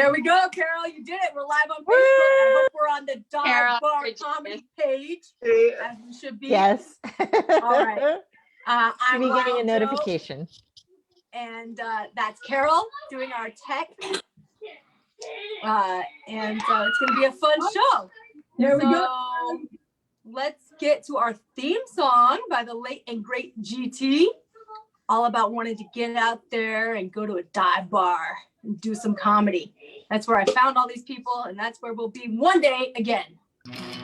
There we go, Carol. You did it. We're live on Facebook. I hope we're on the Dive Bar Comedy page, as we should be. Yes. All right. I'm getting a notification. And that's Carol doing our tech. And it's going to be a fun show. There we go. Let's get to our theme song by the late and great GT. All about wanting to get out there and go to a dive bar and do some comedy. That's where I found all these people, and that's where we'll be one day again. When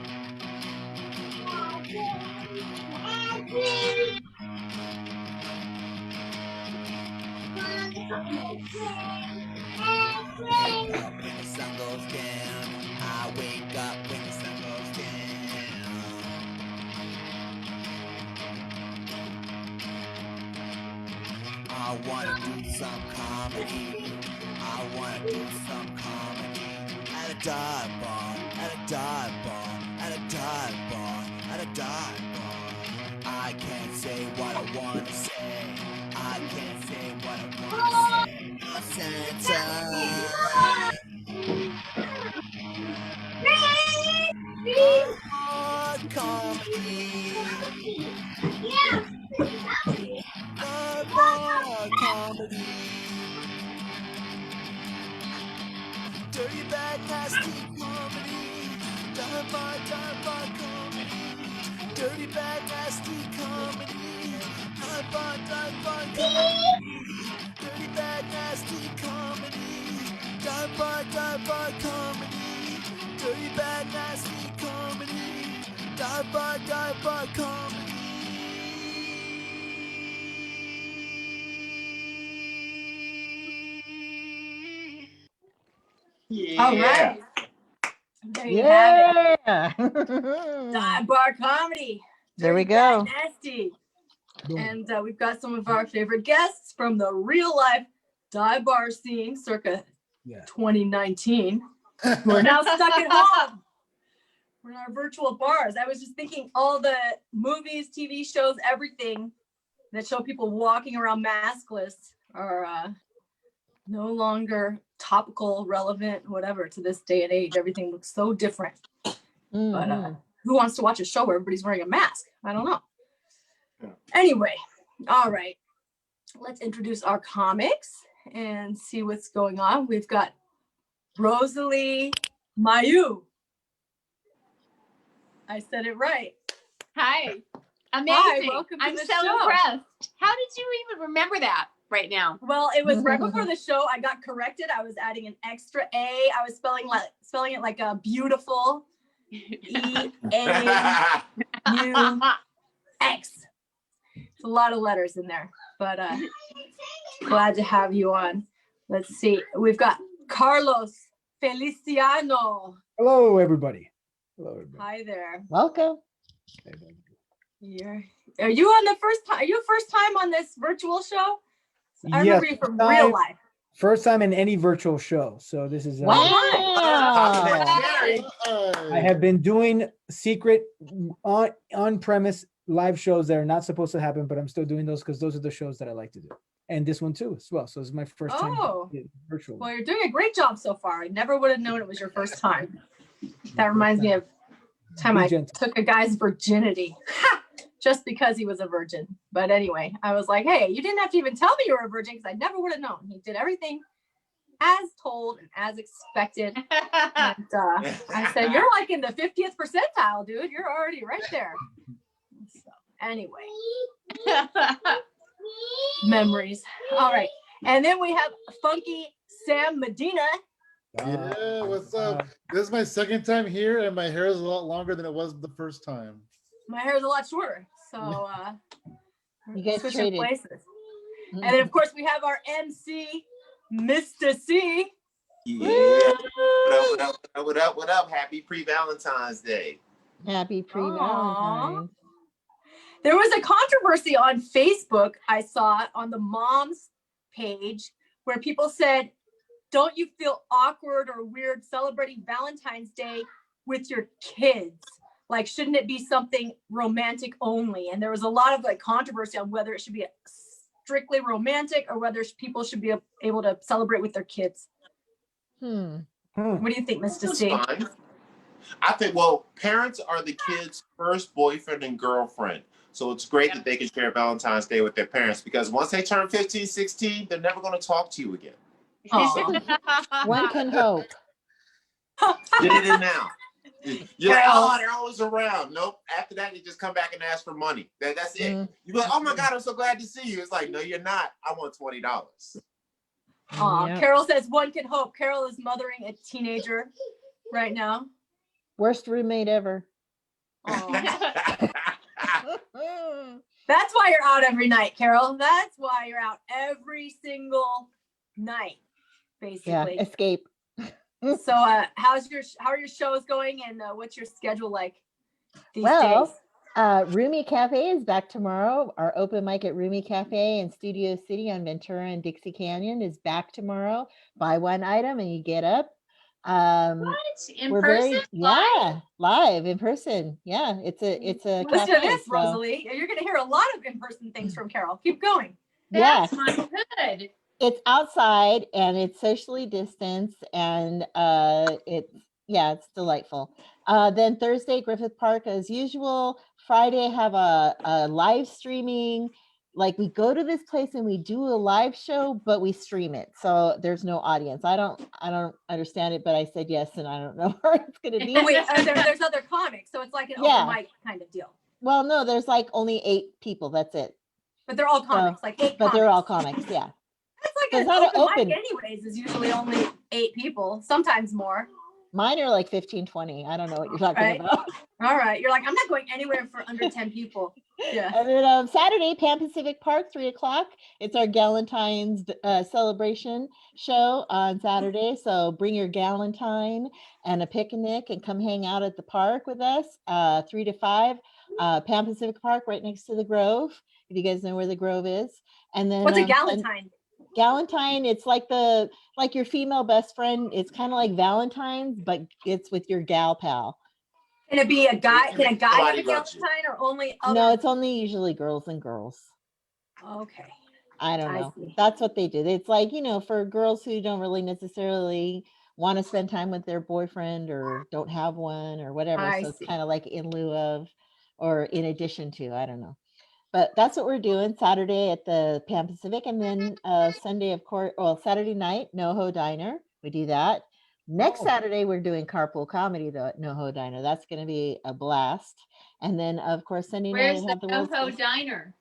the sun goes down, I wake up when the sun goes down. I wanna do some comedy. I wanna do some comedy. At a dive bar, at a dive bar, at a dive bar, at a dive bar. I can't say what I wanna say. I can't say what I wanna say. Comedy. Dirty, bad, nasty comedy. Dive bar comedy. Dirty, bad, nasty comedy. Dive bar comedy. Dirty, bad, nasty comedy. Dive bar comedy. Dirty, bad, nasty comedy. Dive bar comedy. Yeah. All right. There you have it. Dive bar comedy. There we go. Nasty. And we've got some of our favorite guests from the real life dive bar scene circa 2019. We're now stuck at home. We're in our virtual bars. I was just thinking all the movies, TV shows, everything that show people walking around maskless are no longer topical, relevant, whatever to this day and age. Everything looks so different. But who wants to watch a show where everybody's wearing a mask? I don't know. Anyway, all right. Let's introduce our comics and see what's going on. We've got Rosalee Mayeux. I said it right. Hi. Amazing. Hi, welcome to I'm the so show. impressed. How did you even remember that right now? Well, it was right before the show. I got corrected. I was adding an extra A. I was spelling it like a beautiful EAUX. It's a lot of letters in there, but glad to have you on. Let's see. We've got Carlos Feliciano. Hello, everybody. Hello, everybody. Hi there. Welcome. Are you on the first time? Are you first time on this virtual show? I remember you from real life. First time in any virtual show. So this is. I have been doing secret on-premise live shows that are not supposed to happen, but I'm still doing those because those are the shows that I like to do. And this one too, as well. So this is my first time virtual. Well, you're doing a great job so far. I never would have known it was your first time. That reminds me of the time I took a guy's virginity just because he was a virgin. But anyway, I was like, hey, you didn't have to even tell me you were a virgin because I never would have known. He did everything as told and as expected. And I said, you're like in the 50th percentile, dude. You're already right there. So anyway, memories. All right. And then we have funky Sam Medina. Yeah, what's up? This is my second time here, and my hair is a lot longer than it was the first time. My hair is a lot shorter, so you guys switching traded places. And then, of course, we have our MC, Mista See. Yeah. What up? Happy pre-Valentine's Day. Happy pre-Valentine's. There was a controversy on Facebook I saw on the mom's page where people said, don't you feel awkward or weird celebrating Valentine's Day with your kids? Like, shouldn't it be something romantic only? And there was a lot of like controversy on whether it should be strictly romantic or whether people should be able to celebrate with their kids. Hmm. What do you think, Mr. It's C? fine. I think, well, parents are the kids' first boyfriend and girlfriend. So it's great that they can share Valentine's Day with their parents, because once they turn 15, 16, they're never going to talk to you again. One can hope. Get it in now. You're like, Carol. oh, they're always around. Nope. After that, they just come back and ask for money. That's it. Mm. You're like, oh my God, I'm so glad to see you. It's like, no, you're not. I want $20. Yeah. Carol says one can hope. Carol is mothering a teenager right now. Worst roommate ever. Aw. That's why you're out every night, Carol. That's why you're out every single night, Yeah, basically. escape. So, how are your shows going, and what's your schedule like these days? Roomy Cafe is back tomorrow. Our open mic at Roomy Cafe in Studio City on Ventura and Dixie Canyon is back tomorrow. Buy one item and you get up. What? In We're person? live in person. Yeah, it's a Listen cafe. to this, So, Rosalee. You're going to hear a lot of in-person things from Carol. Keep going. yeah, That's not good. it's outside and it's socially distanced and it's delightful. Then Thursday, Griffith Park as usual. Friday, have a live streaming. Like we go to this place and we do a live show, but we stream it. So there's no audience. I don't understand it, but I said yes, and I don't know where it's gonna be. Oh, wait, there's other comics, so it's like an open mic kind of deal. Well, no, there's like only 8 people. That's it. But they're all comics, like 8 But comics. they're all comics, yeah. That's like It's an not an open open. mic anyways, is usually only 8 people, sometimes more. Mine are like 15, 20. I don't know what you're talking Right. about. All right. You're like, I'm not going anywhere for under 10 people. Yeah. And then Saturday, Pan Pacific Park, 3:00. It's our Galentine's celebration show on Saturday. So bring your Galentine and a picnic and come hang out at the park with us, 3 to 5. Pan Pacific Park, right next to the Grove, if you guys know where the Grove is. And then What's a Galentine? Galentine, it's like your female best friend. It's kind of like Valentine's, but it's with your gal pal. Can it be a guy? Can a guy have a Somebody loves you. Galentine or only other? No, it's only usually girls and girls. Okay. I don't I know. see. That's what they do. It's like, for girls who don't really necessarily want to spend time with their boyfriend or don't have one or whatever. I So see. it's kind of like in lieu of or in addition to, I don't know. But that's what we're doing Saturday at the Pan Pacific. And then Sunday, of course, Saturday night, NoHo Diner. We do that. Next Saturday, we're doing carpool comedy though at NoHo Diner. That's going to be a blast. And then, of course, Sunday Where's night, the we have the NoHo Diner?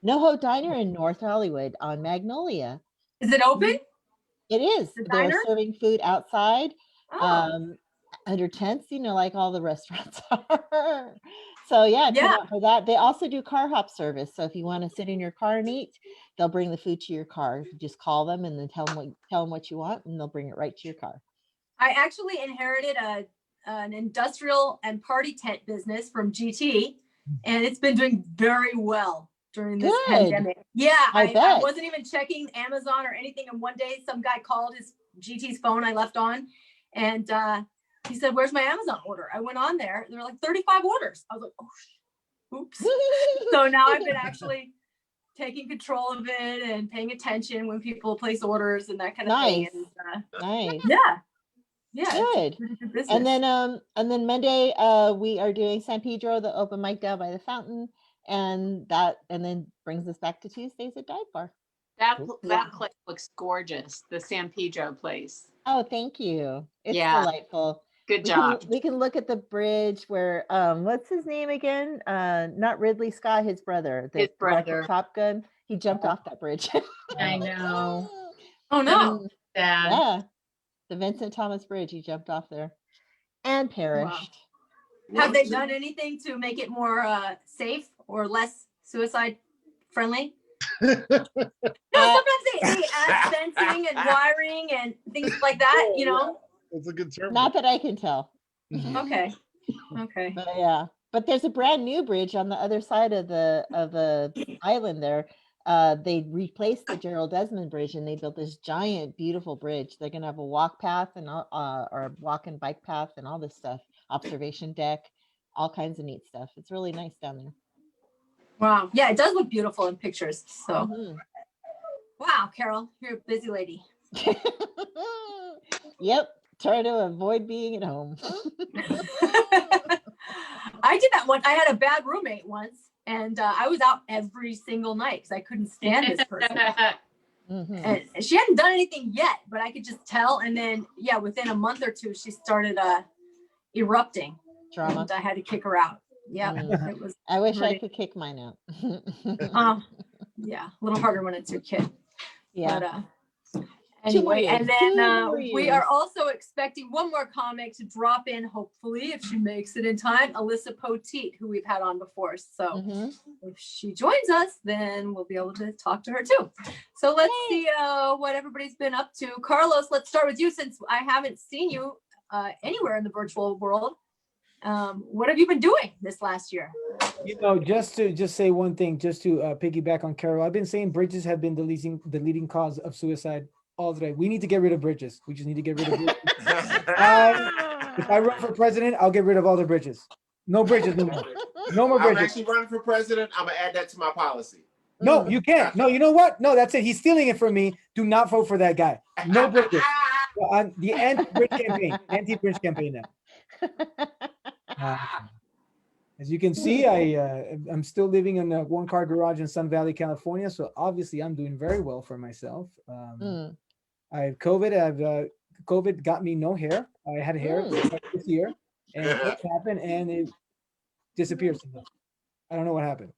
NoHo Diner in North Hollywood on Magnolia. Is it open? It is. The They're diner? serving food outside, Oh. under tents, like all the restaurants are. So yeah, come out for that. They also do car hop service. So if you want to sit in your car and eat, they'll bring the food to your car. You just call them and then tell them what you want, and they'll bring it right to your car. I actually inherited an industrial and party tent business from GT, and it's been doing very well during this pandemic. Yeah, I wasn't even checking Amazon or anything, and one day some guy called his GT's phone I left on, and he said, "Where's my Amazon order?" I went on there. There were like 35 orders. I was like, "Oh, oops." So now I've been actually taking control of it and paying attention when people place orders and that kind of thing. And, nice. Yeah. Good. And then Monday, we are doing San Pedro, the open mic down by the fountain, and then brings us back to Tuesdays at Dive Bar. That place looks gorgeous. The San Pedro place. Oh, thank you. It's delightful. Good job. We can look at the bridge where what's his name again? Not Ridley Scott, his brother. His brother. Top Gun. He jumped off that bridge. I know. Oh no. Yeah. The Vincent Thomas Bridge. He jumped off there and perished. Wow. Have they done anything to make it more safe or less suicide friendly? No, sometimes they add fencing and wiring and things like that, That's a good term. Not that I can tell. Okay. But there's a brand new bridge on the other side of the island there. They replaced the Gerald Desmond Bridge and they built this giant, beautiful bridge. They're gonna have a walk path and or walk and bike path and all this stuff. Observation deck, all kinds of neat stuff. It's really nice down there. Wow. Yeah, it does look beautiful in pictures. So wow, Carol, you're a busy lady. Yep. Try to avoid being at home. I did that one. I had a bad roommate once, and I was out every single night because I couldn't stand this person. And she hadn't done anything yet, but I could just tell. And then, yeah, within a month or two, she started erupting. Drama. And I had to kick her out. Yeah, it was. I wish I could kick mine out. Yeah, a little harder when it's your kid. Yeah. But, anyway, and then we are also expecting one more comic to drop in, hopefully, if she makes it in time, Alyssa Poteet, who we've had on before. So if she joins us, then we'll be able to talk to her too. So let's see what everybody's been up to. Carlos, let's start with you since I haven't seen you anywhere in the virtual world. What have you been doing this last year? You know, just to say one thing, just to piggyback on Carol, I've been saying bridges have been the leading cause of suicide all the way. We need to get rid of bridges. We just need to get rid of bridges. If I run for president, I'll get rid of all the bridges. No bridges no more. No more bridges. I'm actually running for president. I'm gonna add that to my policy. No, you can't. No, you know what? No, that's it. He's stealing it from me. Do not vote for that guy. No bridges. The anti-bridge campaign. Anti-bridge campaign now. As you can see, I'm still living in a one-car garage in Sun Valley, California. So obviously, I'm doing very well for myself. I have COVID. COVID got me no hair. I had hair this year, and it happened, and it disappeared. I don't know what happened.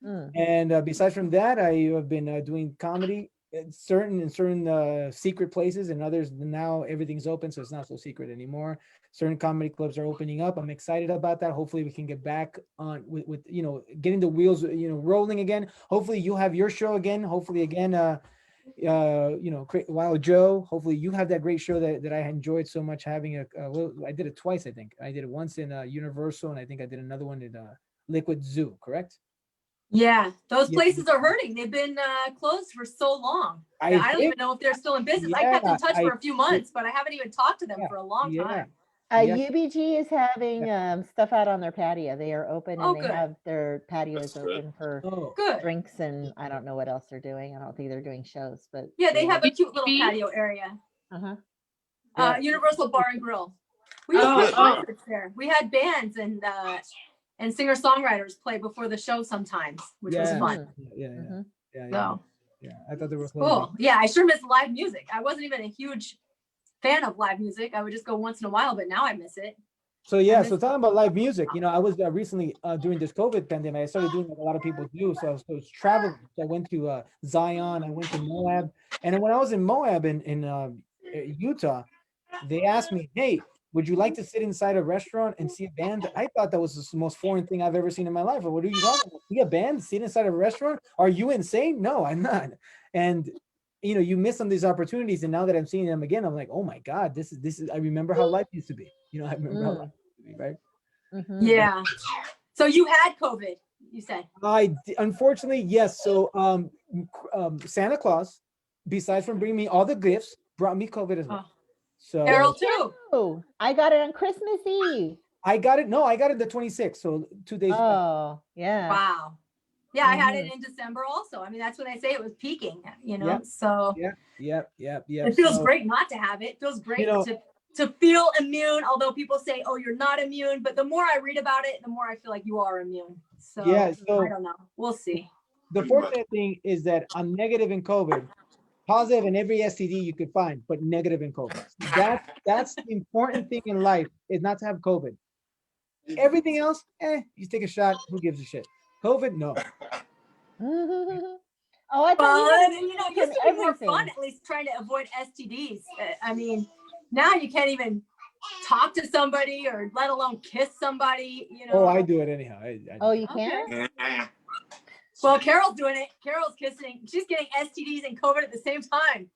And besides from that, I have been doing comedy in certain secret places, and others now everything's open, so it's not so secret anymore. Certain comedy clubs are opening up. I'm excited about that. Hopefully we can get back on with getting the wheels rolling again. Hopefully you have your show again. Hopefully again Wild Joe, hopefully you have that great show that I enjoyed so much having. I did it twice. I think I did it once in Universal, and I think I did another one in Liquid Zoo, correct? Yeah, those places are hurting. They've been closed for so long. I don't even know if they're still in business. I kept in touch for a few months, but I haven't even talked to them for a long time. UBG is having stuff out on their patio. They are open, and they have their patios open for drinks, and I don't know what else they're doing. I don't think they're doing shows, but yeah, they have a cute little patio area. Universal Bar and Grill. We used to do concerts there. We had bands and singer-songwriters play before the show sometimes, which was fun. Yeah. I thought they were cool. Yeah, I sure miss live music. I wasn't even a huge fan of live music. I would just go once in a while, but now I miss it. So talking about live music, I was recently during this COVID pandemic, I started doing what a lot of people do. So I was traveling. So I went to Zion, I went to Moab, and then when I was in Moab in Utah, they asked me, "Hey, would you like to sit inside a restaurant and see a band?" I thought that was the most foreign thing I've ever seen in my life. What are you talking about? See a band, sit inside a restaurant? Are you insane? No, I'm not. And you miss some of these opportunities, and now that I'm seeing them again, I'm like, oh my God, this is. I remember how life used to be. I remember how life used to be, right? Yeah. So you had COVID, you said. Unfortunately, yes. So Santa Claus, besides from bringing me all the gifts, brought me COVID as well. So Carol too. Oh, I got it on Christmas Eve. I got it the 26th, so 2 days. Yeah. Wow. Yeah, I had it in December also. I mean, that's when they say it was peaking, so. Yeah. It feels great not to have it. It feels great to feel immune, although people say, oh, you're not immune. But the more I read about it, the more I feel like you are immune. So, I don't know. We'll see. The fortunate thing is that I'm negative in COVID, positive in every STD you could find, but negative in COVID. That's the important thing in life, is not to have COVID. Everything else, you take a shot. Who gives a shit? COVID, no. I thought it used to be more fun, at least trying to avoid STDs. I mean, now you can't even talk to somebody or let alone kiss somebody. Oh, I do it anyhow. You can? Well, Carol's doing it. Carol's kissing. She's getting STDs and COVID at the same time.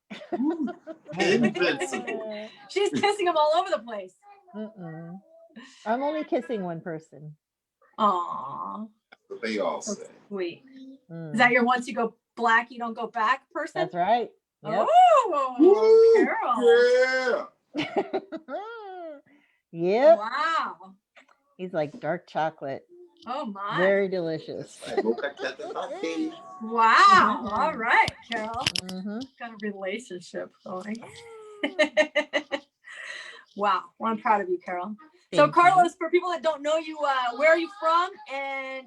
She's kissing them all over the place. I'm only kissing one person. Aww. That's what they all say. Sweet. Is that your once you go black, you don't go back person? That's right. Yep. Oh, Carol. Yep. Wow. He's like dark chocolate. Oh my. Very delicious. Wow. All right, Carol. Got a relationship going. Wow. Well, I'm proud of you, Carol. So Thank you. Carlos, for people that don't know you, where are you from and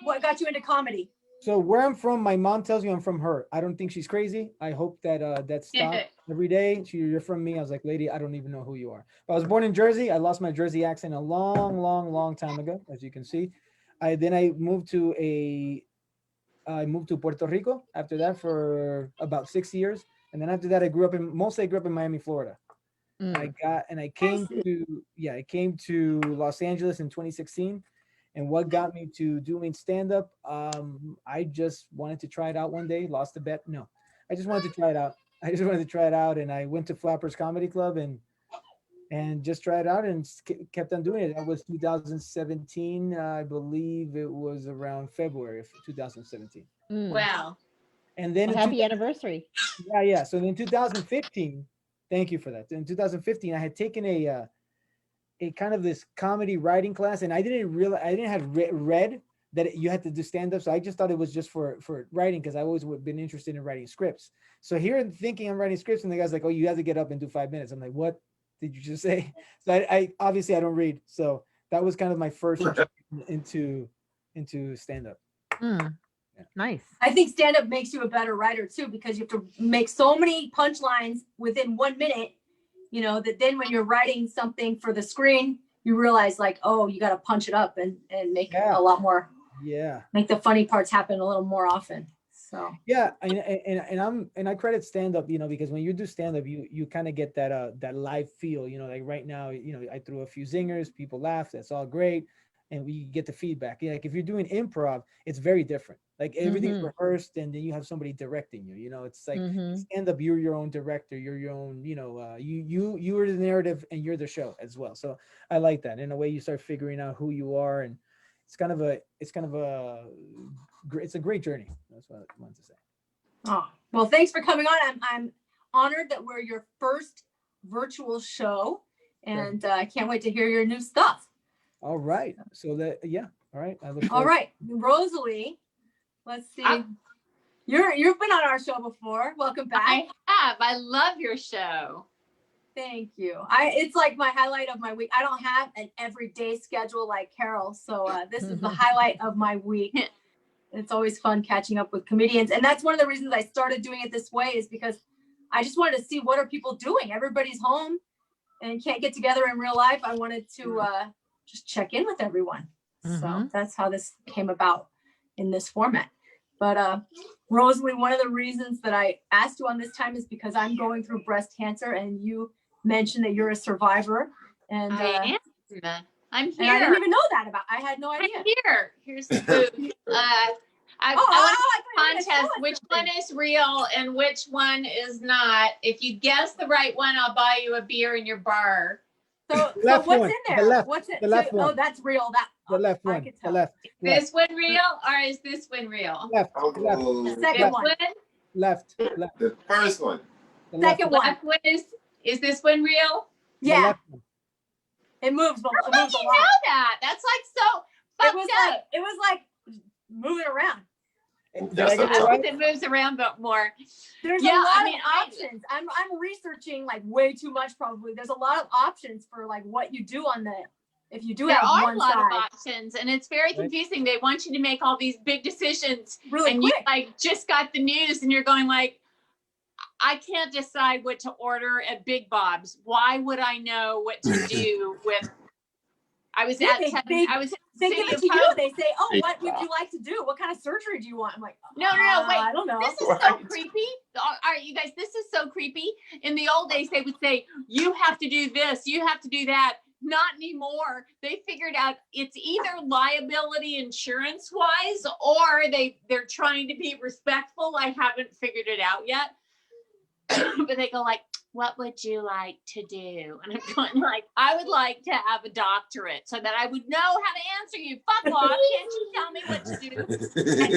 what got you into comedy? So where I'm from, my mom tells me I'm from her. I don't think she's crazy. I hope that that stops every day. You're from me. I was like, lady, I don't even know who you are. But I was born in Jersey. I lost my Jersey accent a long time ago, as you can see. I moved to Puerto Rico after that for about 6 years. And then after that, I grew up in Miami, Florida. I came to Los Angeles in 2016. And what got me to doing stand-up, I just wanted to try it out one day, lost the bet. No, I just wanted to try it out. And I went to Flappers Comedy Club and just tried it out and kept on doing it. That was 2017. I believe it was around February of 2017. Wow. And then happy anniversary. Yeah. So in 2015, thank you for that. In 2015, I had taken a kind of this comedy writing class, and I didn't have read that you had to do stand-up. So I just thought it was just for writing, because I always been interested in writing scripts. So here thinking I'm writing scripts, and the guy's like, oh, you have to get up and do 5 minutes. I'm like, what did you just say? So I obviously I don't read. So that was kind of my first into stand-up. Nice. I think stand-up makes you a better writer too, because you have to make so many punchlines within 1 minute, that then when you're writing something for the screen, you realize like, oh, you got to punch it up and make a lot more. Yeah. Make the funny parts happen a little more often. So yeah, and I credit stand-up, because when you do stand-up, you kind of get that live feel, like right now, I threw a few zingers, people laugh, that's all great. And we get the feedback. Like if you're doing improv, it's very different. Like everything's rehearsed, and then you have somebody directing you. It's like stand up. You're your own director. You're your own. You are the narrative, and you're the show as well. So I like that. In a way, you start figuring out who you are, and it's a great journey. That's what I wanted to say. Oh well, thanks for coming on. I'm honored that we're your first virtual show, and I can't wait to hear your new stuff. All right. So all right. All right, Rosalee. Let's see. You've been on our show before. Welcome back. I have. I love your show. Thank you. It's like my highlight of my week. I don't have an everyday schedule like Carol, so this is the highlight of my week. It's always fun catching up with comedians, and that's one of the reasons I started doing it this way, is because I just wanted to see what are people doing. Everybody's home and can't get together in real life. I wanted to just check in with everyone. So that's how this came about in this format. But Rosalee, one of the reasons that I asked you on this time is because I'm going through breast cancer, and you mentioned that you're a survivor. And I am. I'm here. And I didn't even know that about. I had no idea. I'm here. Here's the food. I want to contest which one is real and which one is not. If you guess the right one, I'll buy you a beer in your bar. So what's in there? What's it? The left one. Oh, that's real. The left one. The left. Is this one real, or is this one real? Left. The second one. Left. The first one. The second one. Left one is this one real? Yeah. It moves, but it moves a lot. You know that? That's like so fucked up. It was like moving around. It moves around, but more. There's a lot of options. I'm researching like way too much probably. There's a lot of options for like what you do on if you do have one side. There are a lot of options, and it's very confusing. They want you to make all these big decisions really and quick. You like just got the news and you're going like, I can't decide what to order at Big Bob's. Why would I know what to do with? I was at. They give it to you. They say, "Oh, what would you like to do? What kind of surgery do you want?" I'm like, no, wait. I don't know. This is so creepy. All right, you guys, this is so creepy. In the old days, they would say, "You have to do this. You have to do that." Not anymore. They figured out it's either liability insurance wise, or they're trying to be respectful. I haven't figured it out yet. But they go like, what would you like to do? And I'm going like, I would like to have a doctorate so that I would know how to answer you. Fuck off. Can't you tell me what to do? And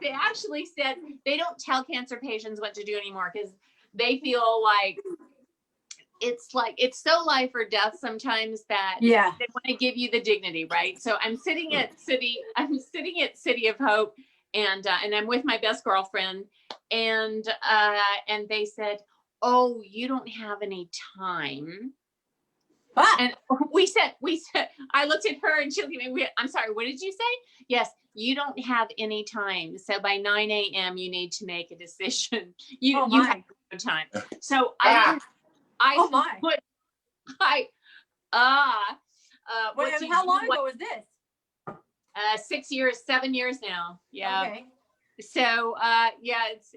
they actually said they don't tell cancer patients what to do anymore because they feel like it's so life or death sometimes that they want to give you the dignity, right? So I'm sitting at City of Hope, and I'm with my best girlfriend, and they said, oh, you don't have any time And we said, I looked at her and she looked at me. I'm sorry, what did you say? Yes, you don't have any time. So by 9 a.m. you need to make a decision. You have no time. So how long ago was this? 6 years, 7 years now. Yeah. Okay. So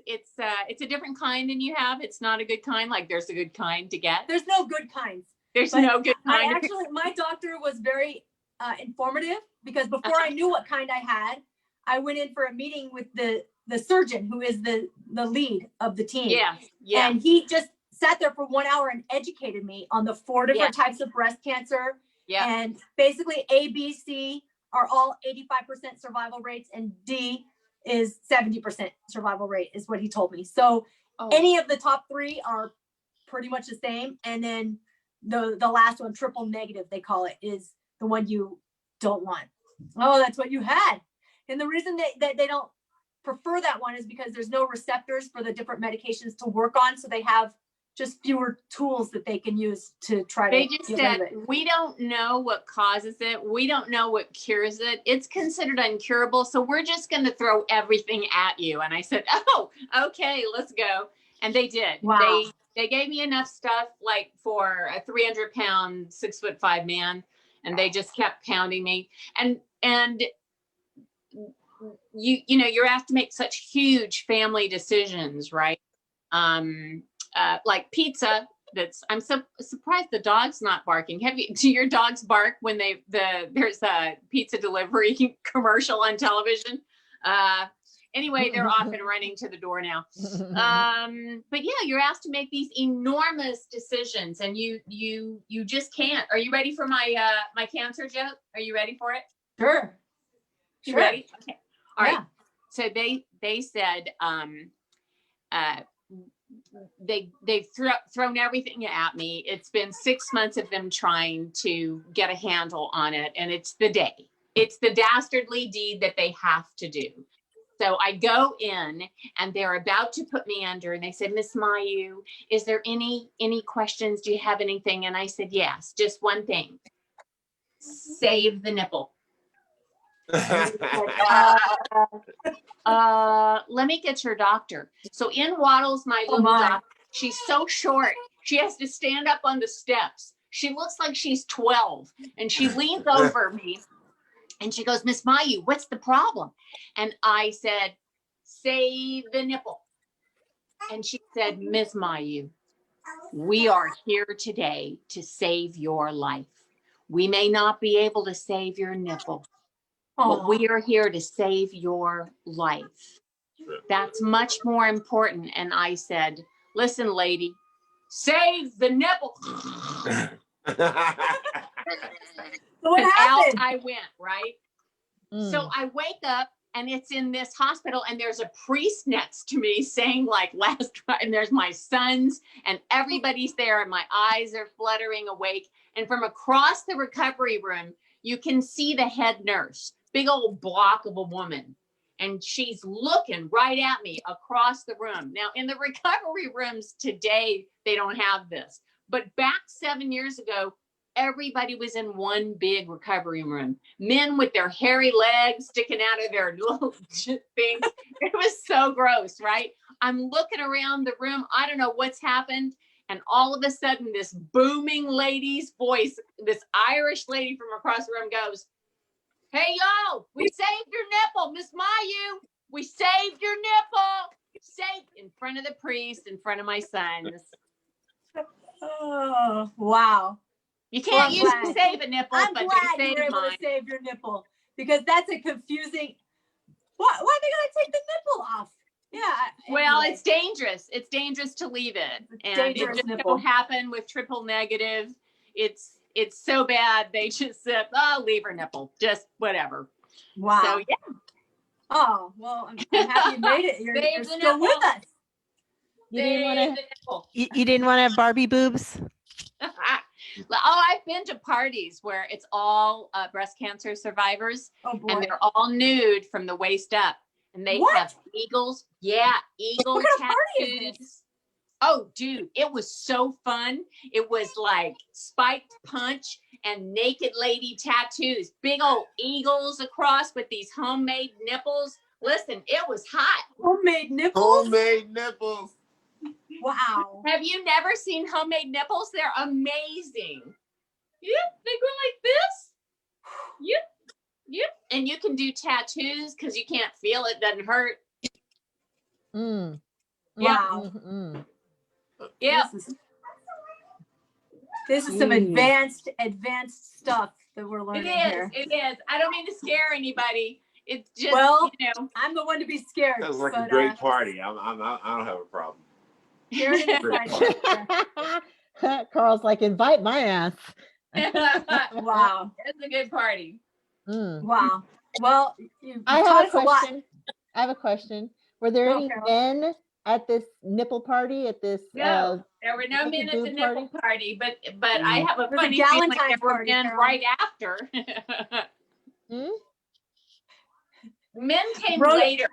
it's a different kind than you have. It's not a good kind. Like there's a good kind to get. There's no good kinds. There's no good kind. My doctor was very informative because before I knew what kind I had, I went in for a meeting with the surgeon who is the lead of the team. Yeah. And he just sat there for 1 hour and educated me on the 4 different types of breast cancer. Yeah. And basically A, B, C are all 85% survival rates, and D is 70% survival rate is what he told me. So any of the top 3 are pretty much the same. And then the last one, triple negative, they call it, is the one you don't want. Oh, that's what you had. And the reason that they don't prefer that one is because there's no receptors for the different medications to work on. So they have just fewer tools that they can use to try they to just said, we don't know what causes it. We don't know what cures it. It's considered uncurable. So we're just going to throw everything at you. And I said, oh, okay, let's go. And they did. Wow. They gave me enough stuff like for a 300-pound, 6'5" man. And they just kept pounding me. And you know, you're asked to make such huge family decisions, right? Like pizza. I'm so surprised the dog's not barking. Do your dogs bark when there's a pizza delivery commercial on television? Anyway, they're off and running to the door now. But yeah, you're asked to make these enormous decisions, and you just can't. Are you ready for my cancer joke? Are you ready for it? Sure. You ready? Okay. All right. So they said they've thrown everything at me. It's been 6 months of them trying to get a handle on it, and it's the day. It's the dastardly deed that they have to do. So I go in and they're about to put me under, and they said, Miss Mayeux, is there any questions? Do you have anything? And I said, yes, just one thing. Save the nipple. Let me get your doctor. So in waddles my little doctor. She's so short. She has to stand up on the steps. She looks like she's 12, and she leans over me. And she goes, Miss Mayeux, what's the problem? And I said, save the nipple. And she said, Miss Mayeux, we are here today to save your life. We may not be able to save your nipple, but we are here to save your life. That's much more important. And I said, listen, lady, save the nipple. So what happened? Out I went, right? So I wake up and it's in this hospital, and there's a priest next to me saying like and there's my sons and everybody's there, and my eyes are fluttering awake. And from across the recovery room, you can see the head nurse, big old block of a woman. And she's looking right at me across the room. Now in the recovery rooms today, they don't have this, but back 7 years ago, everybody was in one big recovery room. Men with their hairy legs sticking out of their little things. It was so gross, right? I'm looking around the room. I don't know what's happened. And all of a sudden, this booming lady's voice, this Irish lady from across the room goes, hey, yo, we saved your nipple, Miss Mayeux. We saved your nipple. Saved in front of the priest, in front of my sons. Oh, wow. You can't usually save a nipple, but they you were able mine. to save your nipple, because that's a confusing. Why are they going to take the nipple off? Yeah. Well, anyway. it's dangerous. It's dangerous to leave it, and Dangerous it just nipple. don't happen with triple negative. It's so bad. They just said, "Oh, leave her nipple, just whatever." Wow. So yeah. Oh well, I'm happy you made it. You're still with us. You didn't want to have Barbie boobs? Oh, I've been to parties where it's all breast cancer survivors, and they're all nude from the waist up, and they have eagles. Yeah, eagle What kind of party is tattoos. Oh, dude, it was so fun. It was like spiked punch and naked lady tattoos, big old eagles across with these homemade nipples. Listen, it was hot. Homemade nipples? Homemade nipples. Wow. Have you never seen homemade nipples? They're amazing. Yep, they go like this. Yep. And you can do tattoos because you can't feel it, doesn't hurt. Wow. Yeah. This is some advanced stuff that we're It learning is. here. It is. I don't mean to scare anybody. It's just, I'm the one to be scared. That was like a great party. I don't have a problem. Carl's like, invite my ass. Wow. It's a good party. Wow. Well, I have a question. Were there any men at this nipple party at this? No, there were no men at the nipple party, but I have a funny feeling there were men right after. Men came later.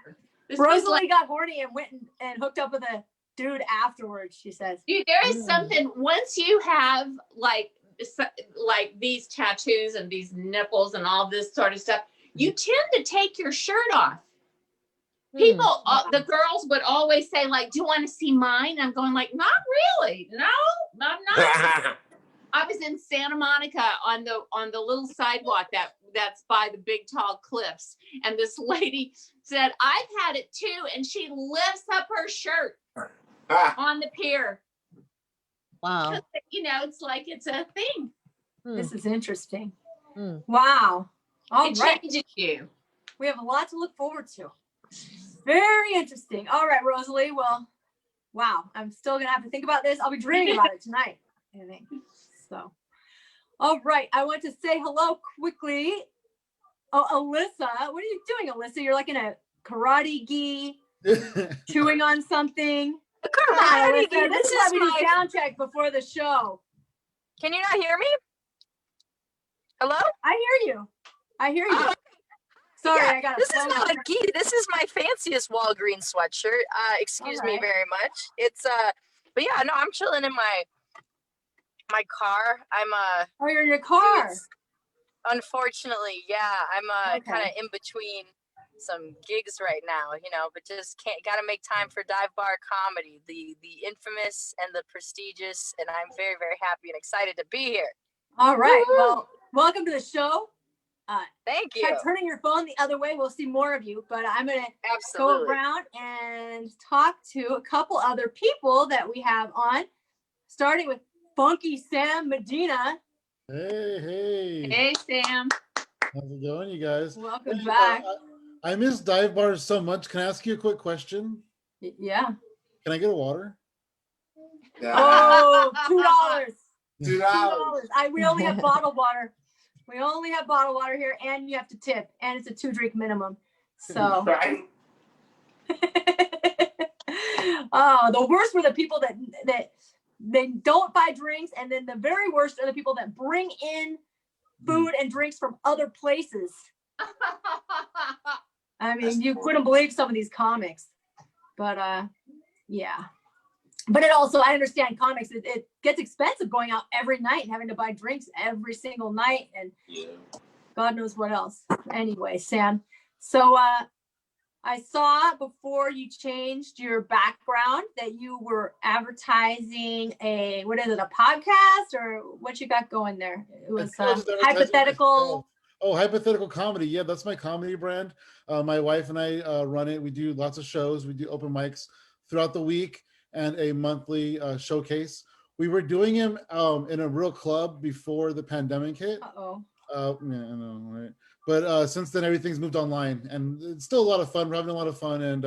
Rosalee got horny and went and hooked up with a dude afterwards, she says. Dude, there is something, once you have like these tattoos and these nipples and all this sort of stuff, you tend to take your shirt off. People, the girls would always say, like, do you want to see mine? I'm going like, not really. No, I'm not. I was in Santa Monica on the little sidewalk that's by the big tall cliffs. And this lady said, I've had it too. And she lifts up her shirt on the pier. Wow. You know, it's like it's a thing. This is interesting. Wow. All it right. changes you. We have a lot to look forward to. Very interesting. All right, Rosalee. Well, wow. I'm still going to have to think about this. I'll be dreaming about it tonight, I think. So, all right. I want to say hello quickly. Oh, Alyssa. What are you doing, Alyssa? You're like in a karate gi, chewing on something. Karate gi. This is why we do sound check before the show. Can you not hear me? Hello? I hear you. Oh, sorry, yeah, I got this is not a gi. This is my fanciest Walgreens sweatshirt. Excuse me very much. It's but yeah, no, I'm chilling in my car. I'm Oh, you're in your car. Unfortunately, yeah. I'm kind of in between some gigs right now, you know, but just gotta make time for Dive Bar Comedy, the infamous and the prestigious, and I'm very, very happy and excited to be here. All right. Woo-hoo. Well, welcome to the show. Thank you. Try turning your phone the other way. We'll see more of you, but I'm going to go around and talk to a couple other people that we have on, starting with Funky Sam Medina. Hey. Hey, Sam. How's it going, you guys? Welcome back. I miss dive bars so much. Can I ask you a quick question? Yeah. Can I get a water? Yeah. Oh, $2. $2. We only have bottled water. We only have bottled water here, and you have to tip, and it's a 2-drink minimum. So, Right. The worst were the people that they don't buy drinks, and then the very worst are the people that bring in food and drinks from other places. I mean, you couldn't believe some of these comics, but yeah. But it also, I understand comics, it gets expensive going out every night and having to buy drinks every single night and God knows what else. Anyway, Sam. So I saw before you changed your background that you were advertising a podcast or what you got going there? It was hypothetical. Oh, hypothetical comedy. Yeah, that's my comedy brand. My wife and I run it. We do lots of shows. We do open mics throughout the week and a monthly showcase. We were doing him in a real club before the pandemic hit. Yeah, I know, right? But since then, everything's moved online, and it's still a lot of fun. We're having a lot of fun, and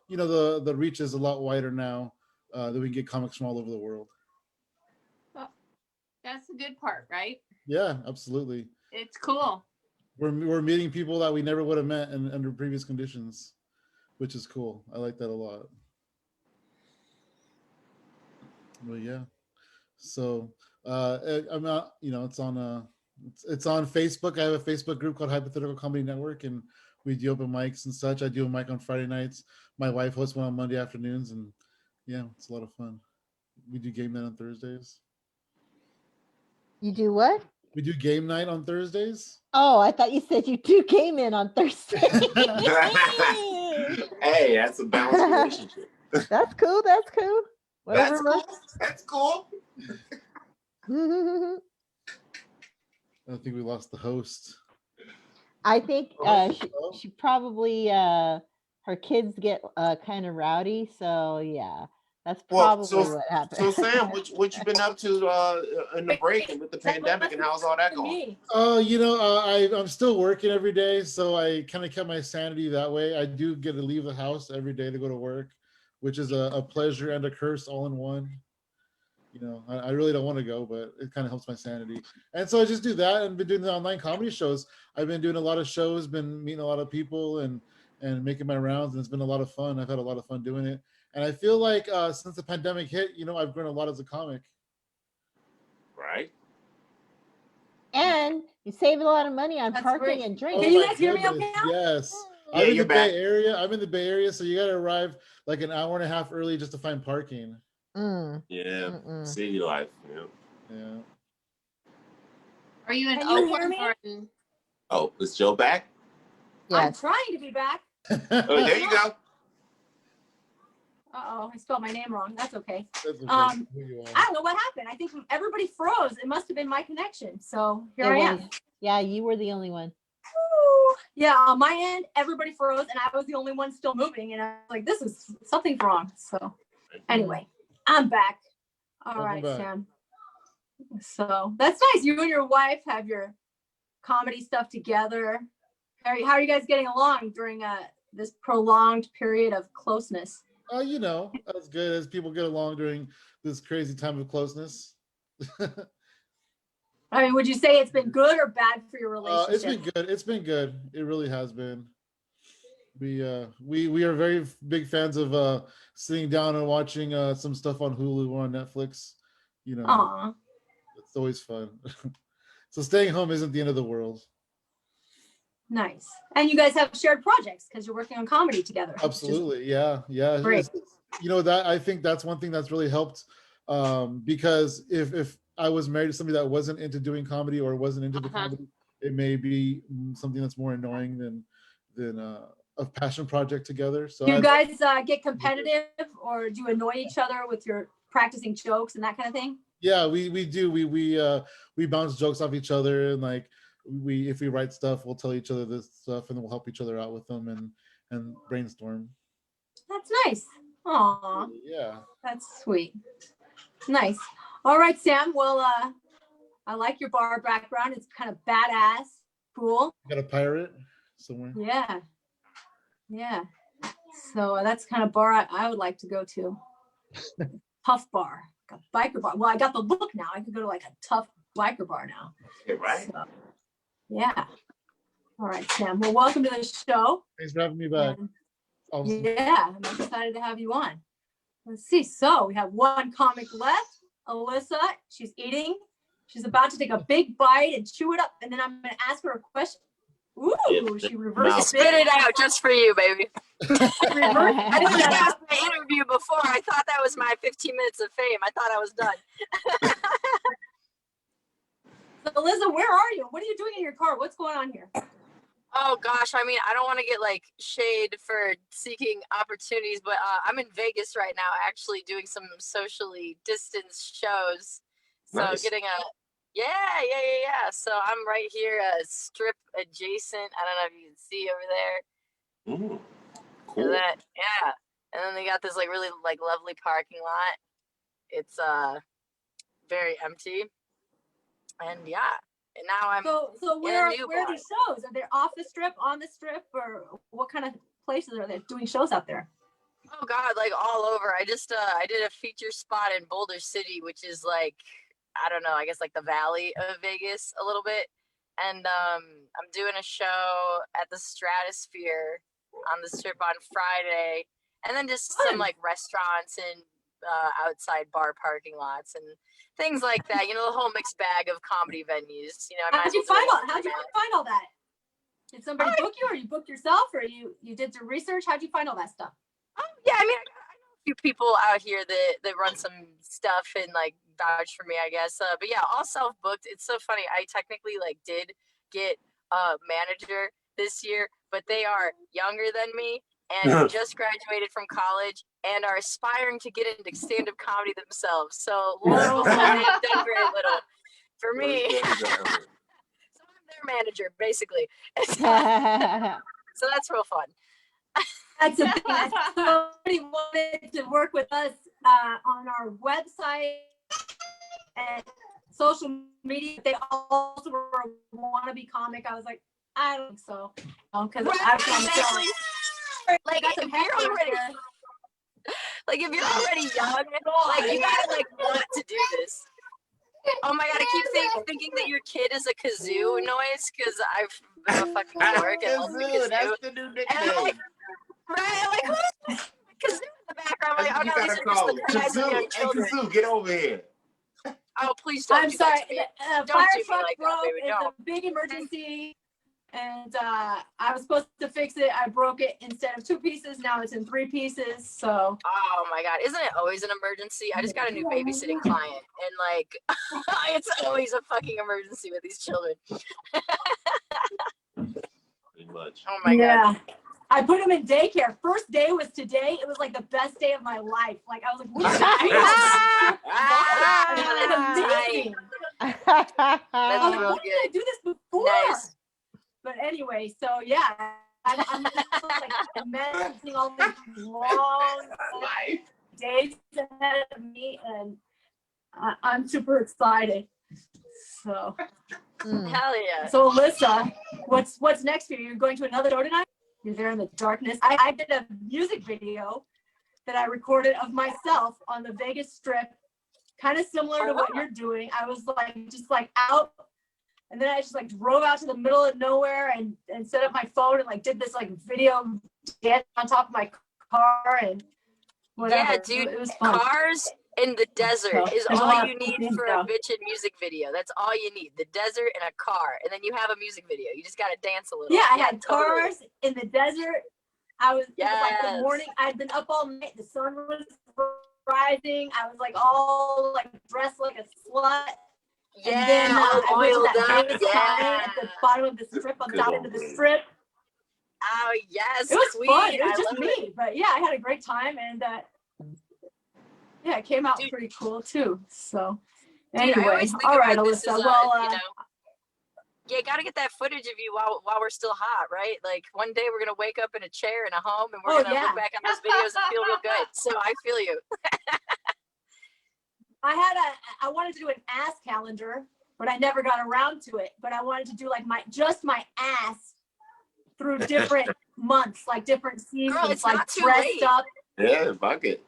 you know, the reach is a lot wider now that we can get comics from all over the world. That's the good part, right? Yeah, absolutely. It's cool. We're meeting people that we never would have met under previous conditions, which is cool. I like that a lot. Well, yeah. So I'm not, you know, it's on Facebook. I have a Facebook group called Hypothetical Comedy Network, and we do open mics and such. I do a mic on Friday nights. My wife hosts one on Monday afternoons, and yeah, it's a lot of fun. We do game night on Thursdays. You do what? We do game night on Thursdays. Oh, I thought you said you do game in on Thursday. Hey, that's a balanced relationship. That's cool. That's cool. Whatever. That's cool. I think we lost the host. I think she probably her kids get kind of rowdy, so yeah, that's probably what happened. So Sam, what you been up to in the break and with the pandemic, and how's all that going? I'm still working every day, so I kind of kept my sanity that way. I do get to leave the house every day to go to work, which is a pleasure and a curse all in one. I really don't want to go, but it kind of helps my sanity. And so I just do that and been doing the online comedy shows. I've been doing a lot of shows, been meeting a lot of people and making my rounds, and it's been a lot of fun. I've had a lot of fun doing it. And I feel like since the pandemic hit, I've grown a lot as a comic. Right. And you save a lot of money on parking and drinks. Can you guys hear me okay now? Yes. Yeah, I'm in the Bay Area. I'm in the Bay Area, so you got to arrive like an hour and a half early just to find parking. Yeah, city life. Yeah. Are you in Can you hear Oakland? me? Oh, is Joe back? Yes. I'm trying to be back. Oh, there you go. Uh-oh, I spelled my name wrong. That's okay. That's okay. I don't know what happened. I think everybody froze. It must have been my connection. So here I am. Yeah, you were the only one. Ooh. Yeah, on my end, everybody froze, and I was the only one still moving. And I was like, this is something's wrong. So anyway, I'm back. All right, Sam. So that's nice. You and your wife have your comedy stuff together. How are you guys getting along during this prolonged period of closeness? As good as people get along during this crazy time of closeness. I mean, would you say it's been good or bad for your relationship? It's been good. It's been good. It really has been. We are very big fans of sitting down and watching some stuff on Hulu or on Netflix. Aww. It's always fun. So staying home isn't the end of the world. Nice. And you guys have shared projects because you're working on comedy together. Absolutely. Yeah. Great. That I think that's one thing that's really helped, because if I was married to somebody that wasn't into doing comedy or wasn't into the comedy, it may be something that's more annoying than a passion project together. So do you guys get competitive, or do you annoy each other with your practicing jokes and that kind of thing? Yeah, we do. We bounce jokes off each other, and like if we write stuff, we'll tell each other this stuff, and then we'll help each other out with them and brainstorm. That's nice. Aw. Yeah. That's sweet. Nice. All right, Sam. Well, I like your bar background. It's kind of badass. Cool. Got a pirate somewhere. Yeah. Yeah. So that's kind of bar I would like to go to. Tough bar. Like a biker bar. Well, I got the look now. I could go to like a tough biker bar now. Okay, right. So, yeah. All right, Sam. Well, welcome to the show. Thanks for having me back. Awesome. Yeah, I'm excited to have you on. Let's see. So we have one comic left. Alyssa, she's eating. She's about to take a big bite and chew it up, and then I'm going to ask her a question. Ooh, she reversed Spit it out just for you, baby. I didn't it. have my interview before. I thought that was my 15 minutes of fame. I thought I was done. So, Alyssa, where are you? What are you doing in your car? What's going on here? Oh gosh, I mean, I don't want to get like shade for seeking opportunities, but I'm in Vegas right now, actually doing some socially distanced shows. So Nice. getting a So I'm right here, strip adjacent. I don't know if you can see over there. Cool. And then they got this like really like lovely parking lot. It's very empty. And and now I'm so where are these shows? Are they off the strip, on the strip, or what kind of places are they doing shows out there? Oh God, like all over. I just I did a feature spot in Boulder City, which is like, I don't know, I guess like the valley of Vegas a little bit. And I'm doing a show at the Stratosphere on the strip on Friday, and then just some like restaurants and outside bar parking lots and things like that. The whole mixed bag of comedy venues. How'd you find all that? Did somebody book you, or you booked yourself, or you did some research? How'd you find all that stuff? Oh yeah, I mean, I know a few people out here that run some stuff and like vouch for me, I guess. But yeah, all self-booked. It's so funny. I technically like did get a manager this year, but they are younger than me and just graduated from college and are aspiring to get into stand-up comedy themselves. So lo and behold, they've done very little for me. So I'm their manager, basically. So that's real fun. That's the thing. Somebody wanted to work with us on our website and social media. They also were a wannabe comic. I was like, I don't think so. Because I've done so. Like if you're already, like if you're already young, like you gotta like want to do this. Oh my god, I keep thinking that your kid is a kazoo noise because I'm a fucking dork and love the kazoo. That's the new nickname. Like, right? I'm like, who's kazoo in the background? I'm like, oh no, these are just the cries of young children. Hey, Kazoo, get over here. Oh, please don't. I'm do sorry. That to me. The Don't fire do me truck like broke. that, baby. It's Don't. a big emergency. And I was supposed to fix it. I broke it instead of 2 pieces. Now it's in 3 pieces. So. Oh my god, isn't it always an emergency? I just got a new babysitting client, and like, it's always a fucking emergency with these children. Pretty much. Oh my god. I put him in daycare. First day was today. It was like the best day of my life. Like I was like, what is that? Amazing. That's real Why did I good. do this before? Nice. But anyway, so yeah, I'm like imagining all these long days ahead of me, and I'm super excited. So, Hell yeah. so Alyssa, what's next for you? You're going to another show tonight? You're there in the darkness. I did a music video that I recorded of myself on the Vegas Strip, kind of similar to what you're doing. I was like just like out. And then I just like drove out to the middle of nowhere and set up my phone and like did this like video dance on top of my car and whatever. Yeah, dude, it was fun. Cars in the desert is There's a all lot you of need things for now. a bitchin' music video. That's all you need. The desert and a car. And then you have a music video. You just gotta dance a little. Yeah, I had totally. cars in the desert. It was like the Yes. morning. I'd been up all night. The sun was rising. I was like all like dressed like a slut. Yeah, And then all I went to oiled that up. Vegas Planet at the bottom of the strip, on the top end of the strip. Oh, yes. It was sweet. fun. It was I just love me, it. but yeah, I had a great time, and yeah, it came out pretty cool too. So Dude, I anyway, always think all right, about this Alyssa. as, Well, you know, yeah, gotta get that footage of you while we're still hot, right? Like one day we're gonna wake up in a chair in a home and we're gonna look back on those videos and feel real good. So I feel you. I wanted to do an ass calendar, but I never got around to it. But I wanted to do like my ass through different months, like different seasons, Girl, it's like not too dressed late. up. Yeah, fuck it.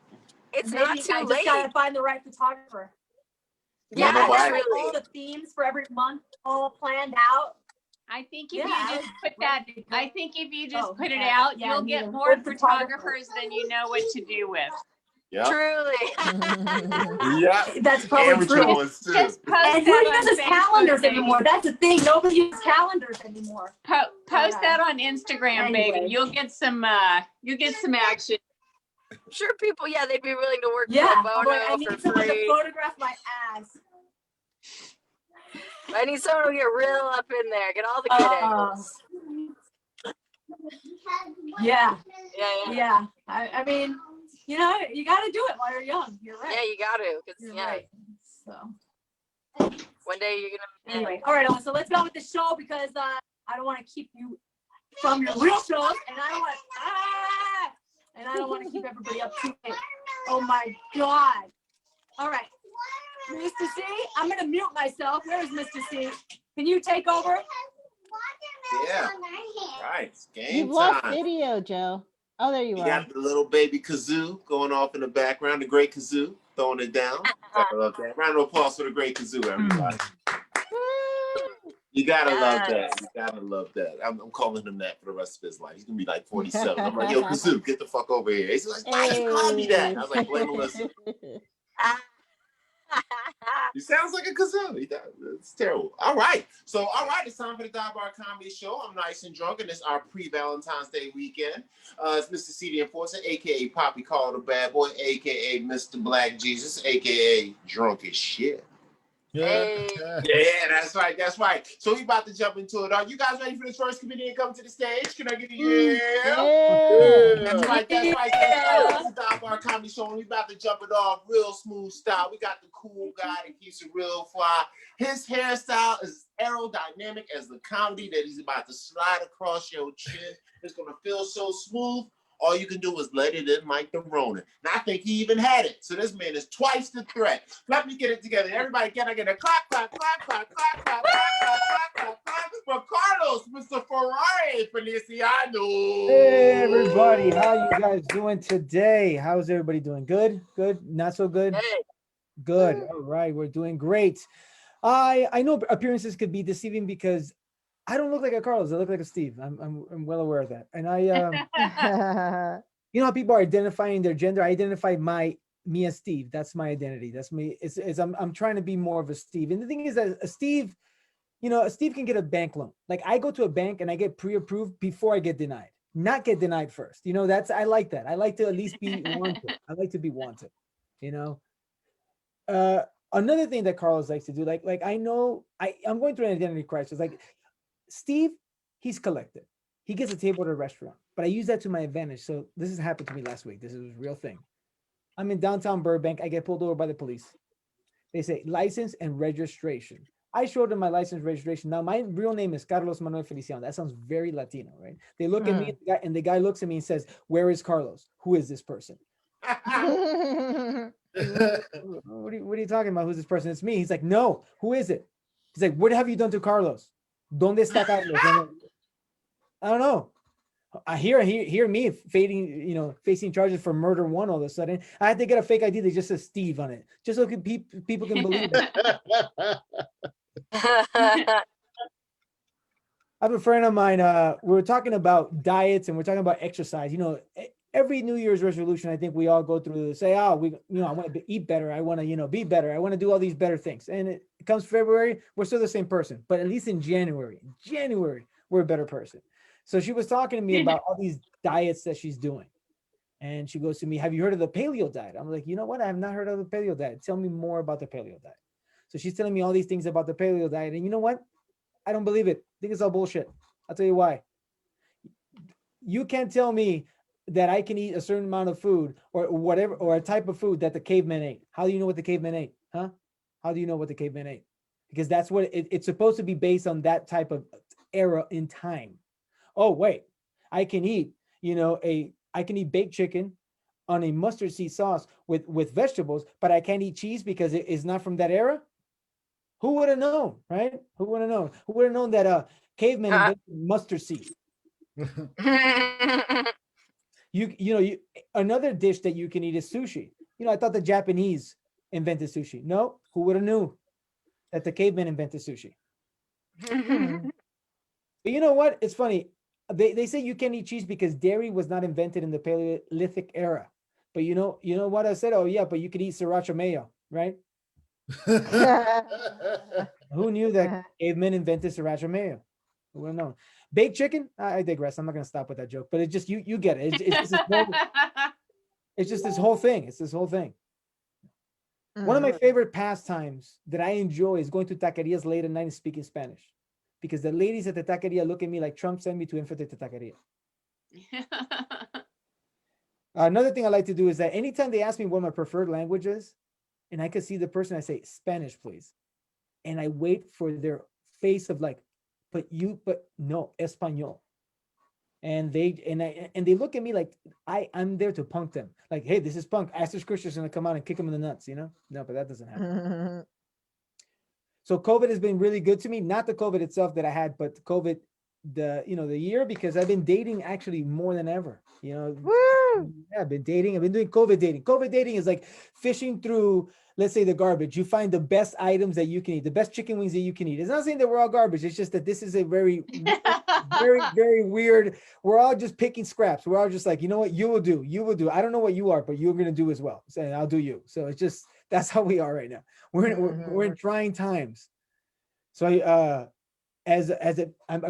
It's Maybe not too I late. just gotta find the right photographer. Yeah, No, I got I- like all the themes for every month all planned out. I think if Yeah, you I just was put ready that, to go. I think if you just Oh, put it yeah, out, yeah, you'll I get need a more good photographer. photographers than you know what to do with. Yeah. Truly. Yeah. That's probably Amateur true. ones too. Just post And who that on uses calendars Facebook, baby. anymore? That's the thing. Nobody uses calendars anymore. Post that on Instagram, Anyway. baby. You'll get some action. I'm sure people, yeah, they'd be willing to work Yeah, pro but I bono need for someone to free. photograph my ass. I need someone to get real up in there, get all the good angles. Yeah, Yeah. I mean, you know, you got to do it while you're young. You're right. Yeah, you got to. Cause You're yeah, right. So one day you're gonna. anyway, all right, so let's go with the show because I don't want to keep you from your real shows, and I don't want to keep everybody up too late. Oh my God! All right, Mr. C, I'm gonna mute myself. Where is Mr. C? Can you take over? Yeah. Right. It's game You've lost time. video, Joe. Oh, there you You are. got the little baby kazoo going off in the background, the great kazoo throwing it down. Gotta love that. Round of applause for the great kazoo, everybody. You gotta love that. You gotta love that. I'm calling him that for the rest of his life. He's gonna be like 47. I'm like, yo, kazoo, get the fuck over here. He's like, why you call me that? I was like, blame Alyssa. He sounds like a kazoo. It's terrible. All right. So, it's time for the Dive Bar Comedy Show. I'm nice and drunk, and it's our pre-Valentine's Day weekend. It's Mr. See the Enforcer, a.k.a. Poppy Call the Bad Boy, a.k.a. Mr. Black Jesus, a.k.a. Drunk as shit. Hey. Yeah, that's right. That's right. So we about to jump into it. Are you guys ready for this first comedian come to the stage? Can I get a yeah? That's right. That's right. It's the Dive Bar Comedy Show, and we about to jump it off real smooth style. We got the cool guy that keeps it real fly. His hairstyle is aerodynamic as the comedy that he's about to slide across your chin. It's gonna feel so smooth. All you can do is let it in like the Rona. And I think he even had it. So this man is twice the threat. Let me get it together. Everybody, can I get a clap, clap, clap, clap, clap, clap, clap, clap, clap, clap for Carlos, Mr. Ferrari, Feliciano. Hey, everybody. How you guys doing today? How's everybody doing? Good? Good? Not so good? Hey. Good. All right. We're doing great. I know appearances could be deceiving because I don't look like a Carlos. I look like a Steve. I'm well aware of that. And you know how people are identifying their gender. I identify me as Steve. That's my identity. That's me. I'm trying to be more of a Steve. And the thing is that a Steve, a Steve can get a bank loan. Like I go to a bank and I get pre-approved before I get denied. Not get denied first. I like that. I like to at least be wanted. I like to be wanted. Another thing that Carlos likes to do, like I know I'm going through an identity crisis. Like Steve, he's collected. He gets a table at a restaurant, but I use that to my advantage. So this has happened to me last week. This is a real thing. I'm in downtown Burbank. I get pulled over by the police. They say license and registration. I showed them my license and registration. Now my real name is Carlos Manuel Feliciano. That sounds very Latino, right? They look at me and the guy looks at me and says, "Where is Carlos? Who is this person?" What are you talking about? Who's this person? It's me. He's like, "No, who is it?" He's like, "What have you done to Carlos? ¿Dónde está Carlos?" I don't know. I hear me facing charges for murder one all of a sudden. I had to get a fake ID that just says Steve on it, just so people can believe it. I have a friend of mine. We were talking about diets and we're talking about exercise. Every New Year's resolution, I think we all go through say, I want to eat better. I want to, be better. I want to do all these better things. And it comes February, we're still the same person. But at least in January, we're a better person. So she was talking to me about all these diets that she's doing. And she goes to me, "Have you heard of the paleo diet?" I'm like, "You know what? I have not heard of the paleo diet. Tell me more about the paleo diet." So she's telling me all these things about the paleo diet. And you know what? I don't believe it. I think it's all bullshit. I'll tell you why. You can't tell me that I can eat a certain amount of food or whatever, or a type of food that the cavemen ate. How do you know what the cavemen ate? Huh? How do you know what the cavemen ate? Because that's what it's supposed to be based on, that type of era in time. Oh, wait, I can eat, I can eat baked chicken on a mustard seed sauce with vegetables, but I can't eat cheese because it is not from that era. Who would have known, right? Who would have known? Who would have known that cavemen invented mustard seed? Another dish that you can eat is sushi. I thought the Japanese invented sushi. No, who would have knew that the cavemen invented sushi? But you know what? It's funny. They say you can't eat cheese because dairy was not invented in the Paleolithic era. But you know what I said? Oh yeah, but you could eat sriracha mayo, right? Who knew that cavemen invented sriracha mayo? Who would have known? Baked chicken? I digress. I'm not going to stop with that joke, but it's just, you get it. It's just this whole thing. It's this whole thing. One of my favorite pastimes that I enjoy is going to taquerias late at night and speaking Spanish, because the ladies at the taqueria look at me like Trump sent me to infiltrate the taqueria. Another thing I like to do is that anytime they ask me what my preferred language is, and I could see the person, I say, "Spanish, please." And I wait for their face of like, but no, Espanol. And they look at me like I'm there to punk them. Like, hey, this is punk. Astor Christian's gonna come out and kick him in the nuts, No, but that doesn't happen. So COVID has been really good to me. Not the COVID itself that I had, but the COVID, the year, because I've been dating actually more than ever. Woo! Yeah, I've been dating. I've been doing COVID dating. COVID dating is like fishing through, let's say, the garbage. You find the best items that you can eat, the best chicken wings that you can eat. It's not saying that we're all garbage. It's just that this is a very, very, very weird. We're all just picking scraps. We're all just like, you know what, you will do. I don't know what you are, but you're gonna do as well. So I'll do you. So it's just, That's how we are right now. We're in trying times. So I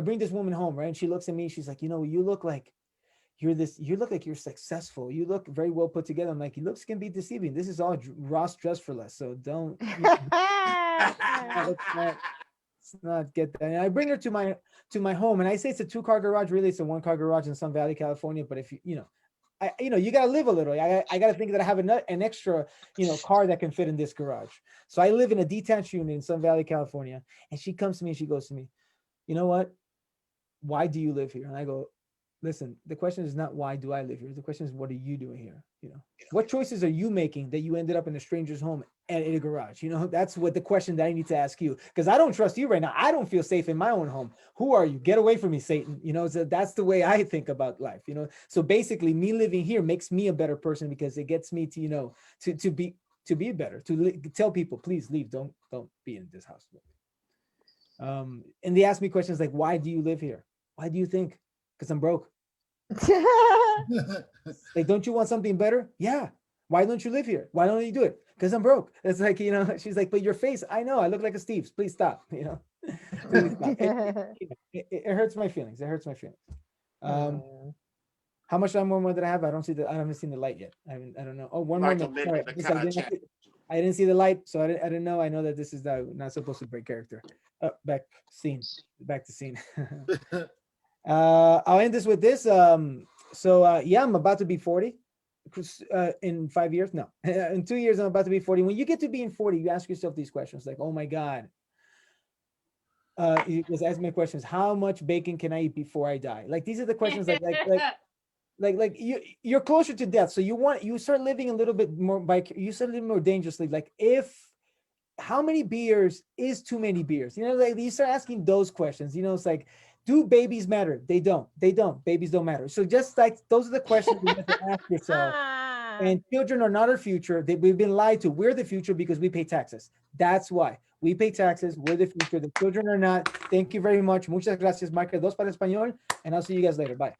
bring this woman home, right? And she looks at me, she's like, you look like you're successful. You look very well put together. I'm like, looks can be deceiving. This is all Ross dressed for less. So don't let's not get that. And I bring her to my home, and I say it's a 2-car garage. Really, it's a 1-car garage in Sun Valley, California. But if you got to live a little. I got to think that I have an extra, car that can fit in this garage. So I live in a detached unit in Sun Valley, California. And she comes to me and she goes to me, you know what? Why do you live here? And I go, listen, the question is not why do I live here? The question is, what are you doing here? What choices are you making that you ended up in a stranger's home and in a garage? That's what the question that I need to ask you, because I don't trust you right now. I don't feel safe in my own home. Who are you? Get away from me, Satan. So that's the way I think about life. So basically, me living here makes me a better person, because it gets me to to be better, to tell people, please leave. Don't be in this house. And they ask me questions like, why do you live here? Why do you think? Because I'm broke. Like, don't you want something better? Yeah. Why don't you live here? Why don't you do it? Because I'm broke. It's like, she's like, but your face, I know, I look like a Steve's. Please stop. Please stop. It hurts my feelings. It hurts my feelings. How much time more did I have? I haven't seen the light yet. I don't know. Oh, one more minute. I didn't see the light, so I didn't know. I know that this is not supposed to break character. Back to scene. I'll end this with this. I'm about to be 40 in 5 years. No, in 2 years, I'm about to be 40. When you get to being 40, you ask yourself these questions like, oh my God. You just ask me questions. How much bacon can I eat before I die? Like, these are the questions like you're closer to death. So you start living a little bit more you start living more dangerously. Like, how many beers is too many beers? Like, you start asking those questions. It's like, do babies matter? They don't. Babies don't matter. So just like, those are the questions you have to ask yourself. And children are not our future. We've been lied to. We're the future because we pay taxes. That's why we pay taxes. We're the future. The children are not. Thank you very much. Muchas gracias, Marca Dos para Español. And I'll see you guys later. Bye.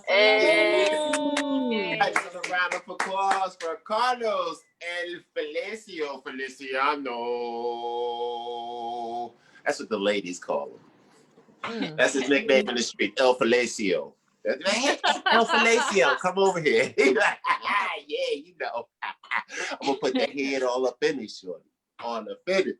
Hey. A round of applause for Carlos El Feliciano. That's what the ladies call him. That's his nickname in the street, El Felicio. El Felicio, come over here. Yeah, I'm gonna put that head all up in his shorty. On the fitted.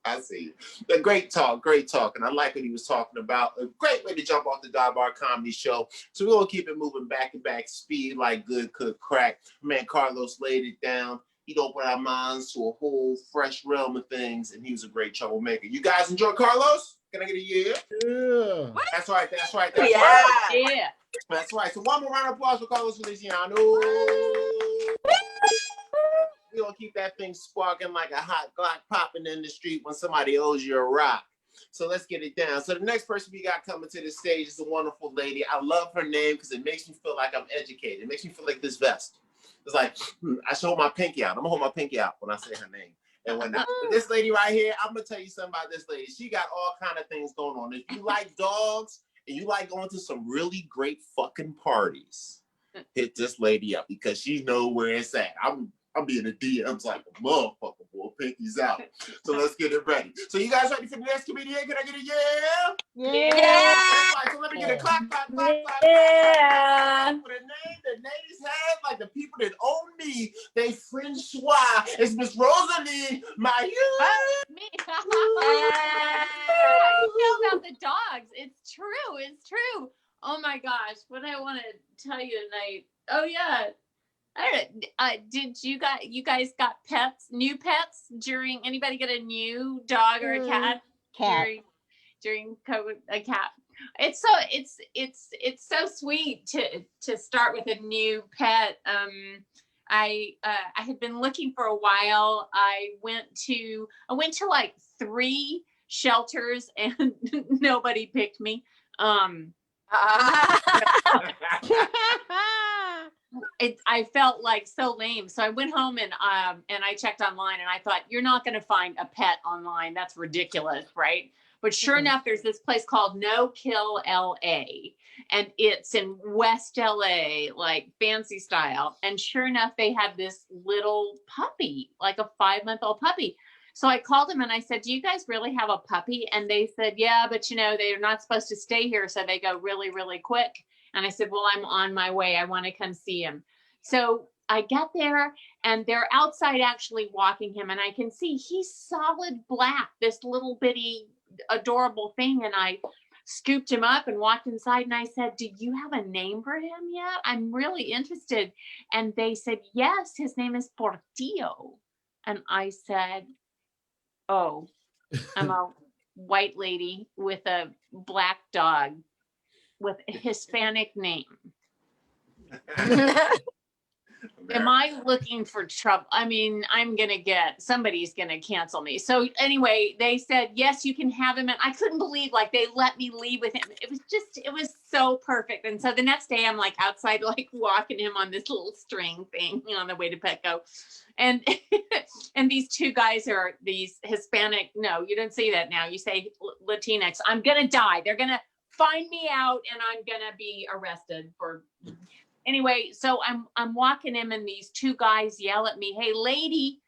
I see. But great talk. And I like what he was talking about. A great way to jump off the Dive Bar Comedy Show. So we're going to keep it moving back to back speed like good cooked crack. Man, Carlos laid it down. He'd open our minds to a whole fresh realm of things, and he was a great troublemaker. You guys enjoy Carlos? Can I get a yeah? Yeah. That's right. Yeah. That's right. So one more round of applause for Carlos Feliciano. We're going to keep that thing sparking like a hot Glock popping in the street when somebody owes you a rock. So let's get it down. So the next person we got coming to the stage is a wonderful lady. I love her name because it makes me feel like I'm educated. It makes me feel like this vest. It's like, I should hold my pinky out. I'm going to hold my pinky out when I say her name. And when this lady right here, I'm going to tell you something about this lady. She got all kind of things going on. If you like dogs and you like going to some really great fucking parties, hit this lady up because she knows where it's at. I'm being a DMs like a motherfucker, boy. Pinky's out. So let's get it ready. So you guys ready for the next comedian? Can I get a yeah? Yeah. Right, so let me get a clap. Yeah. For the name that ladies have, like the people that own me, they Francois. It's Miss Rosalee Mayeux. Me. I know about the dogs. It's true. Oh my gosh. What I want to tell you tonight. Oh yeah. I don't, did you guys got pets, new pets during, anybody get a new dog or a cat? During COVID, a cat. It's so sweet to start with a new pet. I had been looking for a while. I went to like 3 shelters and nobody picked me. I felt like so lame. So I went home and I checked online and I thought, you're not going to find a pet online. That's ridiculous, right? But sure enough, there's this place called No Kill LA, and it's in West LA, like fancy style. And sure enough, they had this little puppy, like a 5-month-old puppy. So I called them and I said, do you guys really have a puppy? And they said, yeah, but you know, they're not supposed to stay here. So they go really, really quick. And I said, well, I'm on my way. I want to come see him. So I got there and they're outside actually walking him. And I can see he's solid black, this little bitty adorable thing. And I scooped him up and walked inside and I said, do you have a name for him yet? I'm really interested. And they said, yes, his name is Portillo. And I said, oh, I'm a white lady with a black dog with a Hispanic name. Am I looking for trouble? I mean, somebody's going to cancel me. So anyway, they said, yes, you can have him. And I couldn't believe, like, they let me leave with him. It was so perfect. And so the next day I'm like outside, like walking him on this little string thing on the way to Petco. And, and these two guys are these Hispanic. No, you don't say that now. You say Latinx. I'm going to die. They're going to find me out and I'm going to be arrested for... Anyway, so I'm walking him and these two guys yell at me, hey, lady,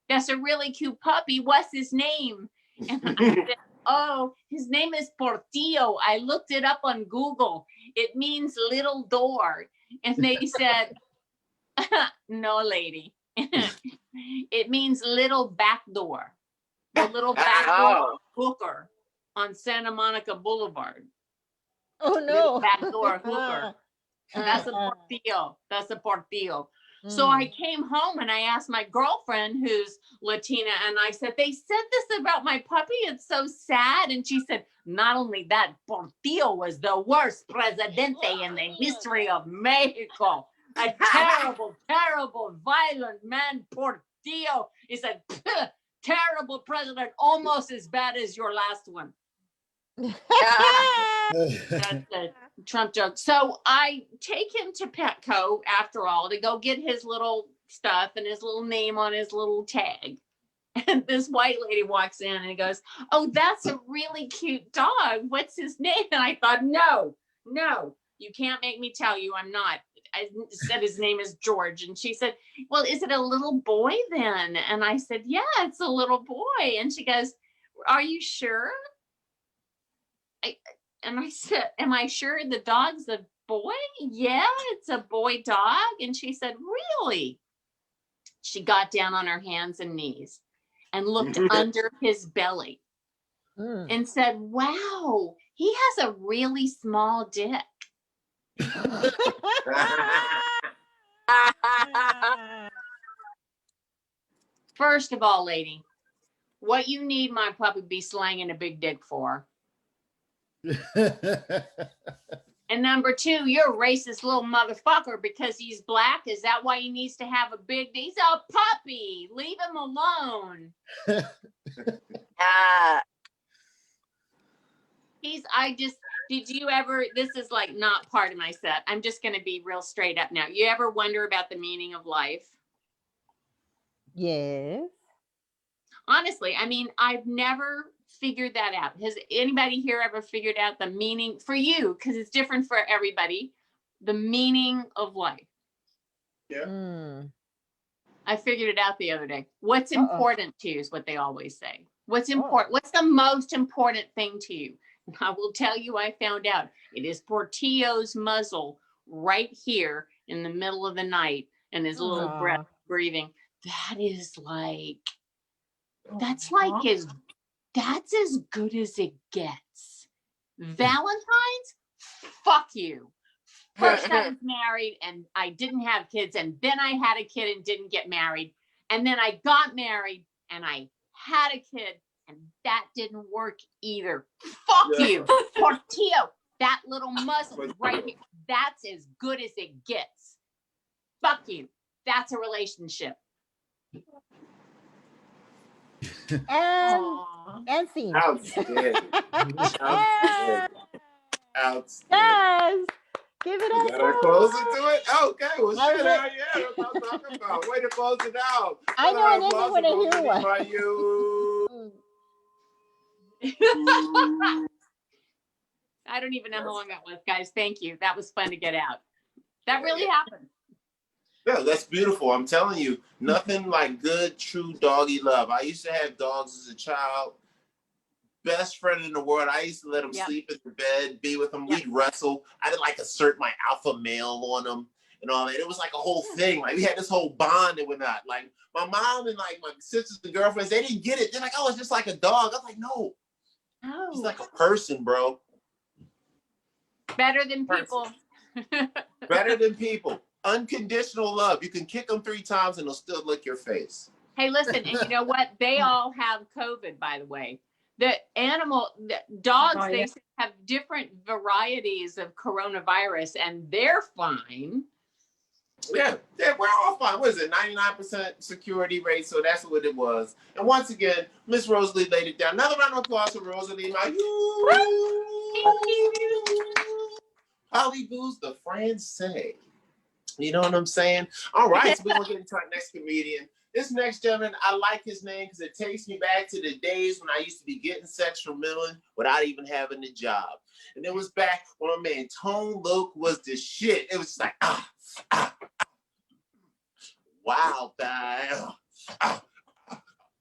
that's a really cute puppy. What's his name? And I said, oh, his name is Portillo. I looked it up on Google. It means little door. And they said, no, lady. It means little back door. The little back door hooker on Santa Monica Boulevard. Oh, no. Little back door hooker. That's a Portillo. That's a Portillo. So I came home and I asked my girlfriend who's Latina and I said, they said this about my puppy. It's so sad. And she said, not only that, Portillo was the worst presidente in the history of Mexico. A terrible, terrible, violent man. Portillo is a terrible president, almost as bad as your last one. That's a Trump joke. So I take him to Petco after all to go get his little stuff and his little name on his little tag. And this white lady walks in and goes, oh, that's a really cute dog. What's his name? And I thought, no, you can't make me tell you I'm not. I said his name is George. And she said, well, is it a little boy then? And I said, yeah, it's a little boy. And she goes, are you sure? And I said, am I sure the dog's a boy? Yeah, it's a boy dog. And she said, really? She got down on her hands and knees and looked under his belly and said, wow, he has a really small dick. First of all, lady, what you need my puppy be slanging a big dick for? And number two, you're a racist little motherfucker because he's black. Is that why he needs to have a big? He's a puppy. Leave him alone. Did you ever, this is like not part of my set. I'm just going to be real straight up now. You ever wonder about the meaning of life? Yes. Honestly, I mean, I've never figured that out. Has anybody here ever figured out the meaning for you? Because it's different for everybody. The meaning of life. Yeah. I figured it out the other day. What's important to you is what they always say. What's important? What's the most important thing to you? I will tell you, I found out it is Portillo's muzzle right here in the middle of the night and his little breath breathing. That is like, that's as good as it gets. Valentine's, fuck you. First I was married and I didn't have kids, and then I had a kid and didn't get married, and then I got married and I had a kid and that didn't work either. Fuck you. Portillo, that little muzzle right here, that's as good as it gets. Fuck you. That's a relationship. And scene. Outstanding. Outstanding. Yes. Give it up. Gotta close into it. Okay, well, shit, yeah, that's what I'm talking about. Way to close it out. I know an ending when I hear one. I don't even know how long that was, guys. Thank you. That was fun to get out. That really happened. Yeah, that's beautiful. I'm telling you, nothing like good, true doggy love. I used to have dogs as a child. Best friend in the world. I used to let him sleep in the bed, be with him. We'd wrestle. I did like assert my alpha male on him and all that. It was like a whole thing. Like we had this whole bond and whatnot. Like my mom and like my sisters and girlfriends, they didn't get it. They're like, oh, it's just like a dog. I was like, no. He's like a person, bro. Better than people. Better than people. Unconditional love. You can kick them 3 times and they'll still lick your face. Hey, listen, and you know what? They all have COVID, by the way. The dogs, they have different varieties of coronavirus, and they're fine. Yeah, we're all fine. What is it? 99% security rate. So that's what it was. And once again, Miss Rosalee laid it down. Another round of applause for Rosalee Mayeux. Hollywood's the Francais. You know what I'm saying? All right, so we're going to get into our next comedian. This next gentleman, I like his name because it takes me back to the days when I used to be getting sex from Millen without even having a job. And it was back when my man Tone Loc was the shit. It was just like, wow,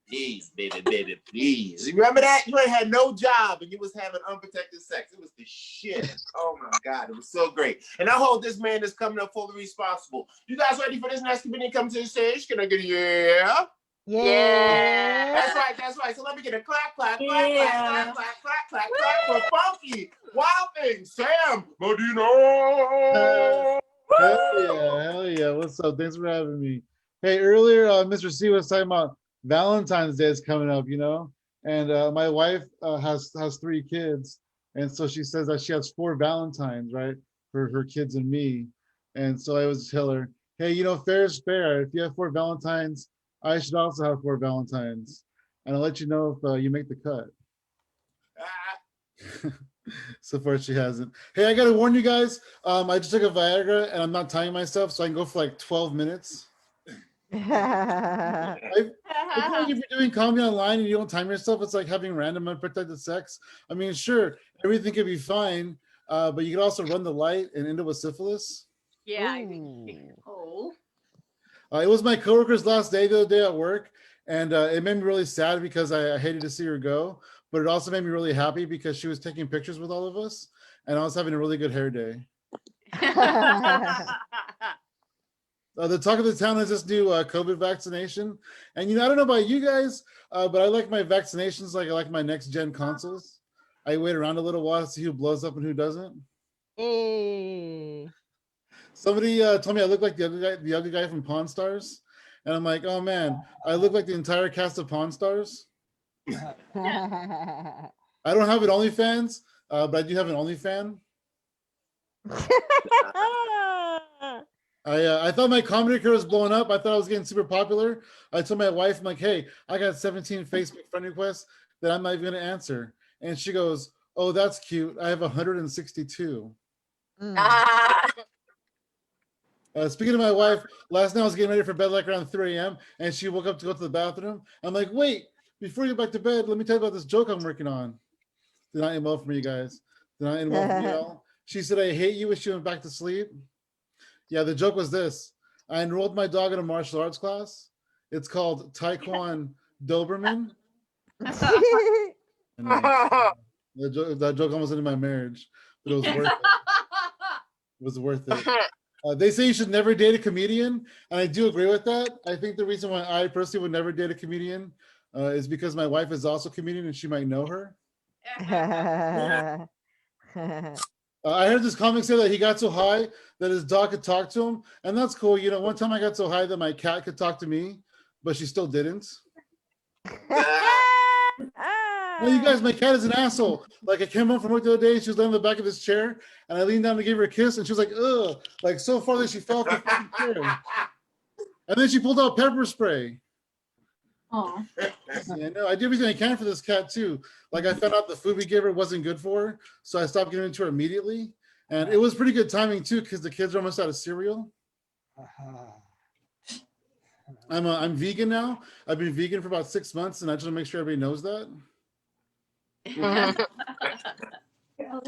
please, baby, please. You remember that? You ain't had no job and you was having unprotected sex. It was the shit. Oh my God, it was so great. And I hope this man is coming up fully responsible. You guys ready for this next comedian coming to the stage? Can I get a yeah? Yeah. That's right. So let me get a clap for Funky Wild Thing, Sam Medina. Hell yeah. What's up? Thanks for having me. Hey, earlier, Mr. C was talking about Valentine's Day is coming up, you know, and my wife has 3 kids, and so she says that she has 4 Valentines, right, for her kids and me. And so I always tell her, hey, you know, fair is fair. If you have 4 Valentines, I should also have 4 Valentines, and I'll let you know if you make the cut. So far she hasn't. Hey, I gotta warn you guys, I just took a Viagra and I'm not timing myself, so I can go for like 12 minutes. I feel like if you're doing comedy online and you don't time yourself, it's like having random unprotected sex. I mean, sure, everything could be fine, but you could also run the light and end up with syphilis. Yeah. It was my coworker's last day the other day at work, and it made me really sad because I hated to see her go, but it also made me really happy because she was taking pictures with all of us, and I was having a really good hair day. The talk of the town is this new COVID vaccination. And, you know, I don't know about you guys, but I like my vaccinations like I like my next gen consoles. I wait around a little while to see who blows up and who doesn't. Hey. Somebody told me I look like the ugly guy from Pawn Stars. And I'm like, oh man, I look like the entire cast of Pawn Stars. I don't have an OnlyFans, but I do have an OnlyFan. I thought my comedy career was blowing up. I thought I was getting super popular. I told my wife, I'm like, hey, I got 17 Facebook friend requests that I'm not even going to answer. And she goes, oh, that's cute. I have 162. Speaking of my wife, last night I was getting ready for bed like around 3 a.m. and she woke up to go to the bathroom. I'm like, wait, before you get back to bed, let me tell you about this joke I'm working on. Did not end well for me, you guys. Did not end well for me at all. She said, I hate you when she went back to sleep. Yeah, the joke was this. I enrolled my dog in a martial arts class. It's called Taekwondo Doberman. That joke almost ended my marriage, but it was worth it. It was worth it. They say you should never date a comedian, and I do agree with that. I think the reason why I personally would never date a comedian is because my wife is also a comedian and she might know her. I heard this comic say that he got so high that his dog could talk to him, and that's cool. You know, one time I got so high that my cat could talk to me, but she still didn't. No, you guys, my cat is an asshole. Like, I came home from work the other day, she was laying on the back of this chair, and I leaned down to give her a kiss, and she was like, ugh, like so far that she fell off the fucking chair. And then she pulled out pepper spray. Oh. Yeah, no, I do everything I can for this cat too. Like, I found out the food we gave her wasn't good for her, so I stopped giving it to her immediately. And it was pretty good timing too, because the kids are almost out of cereal. I'm vegan now. I've been vegan for about 6 months, and I just want to make sure everybody knows that.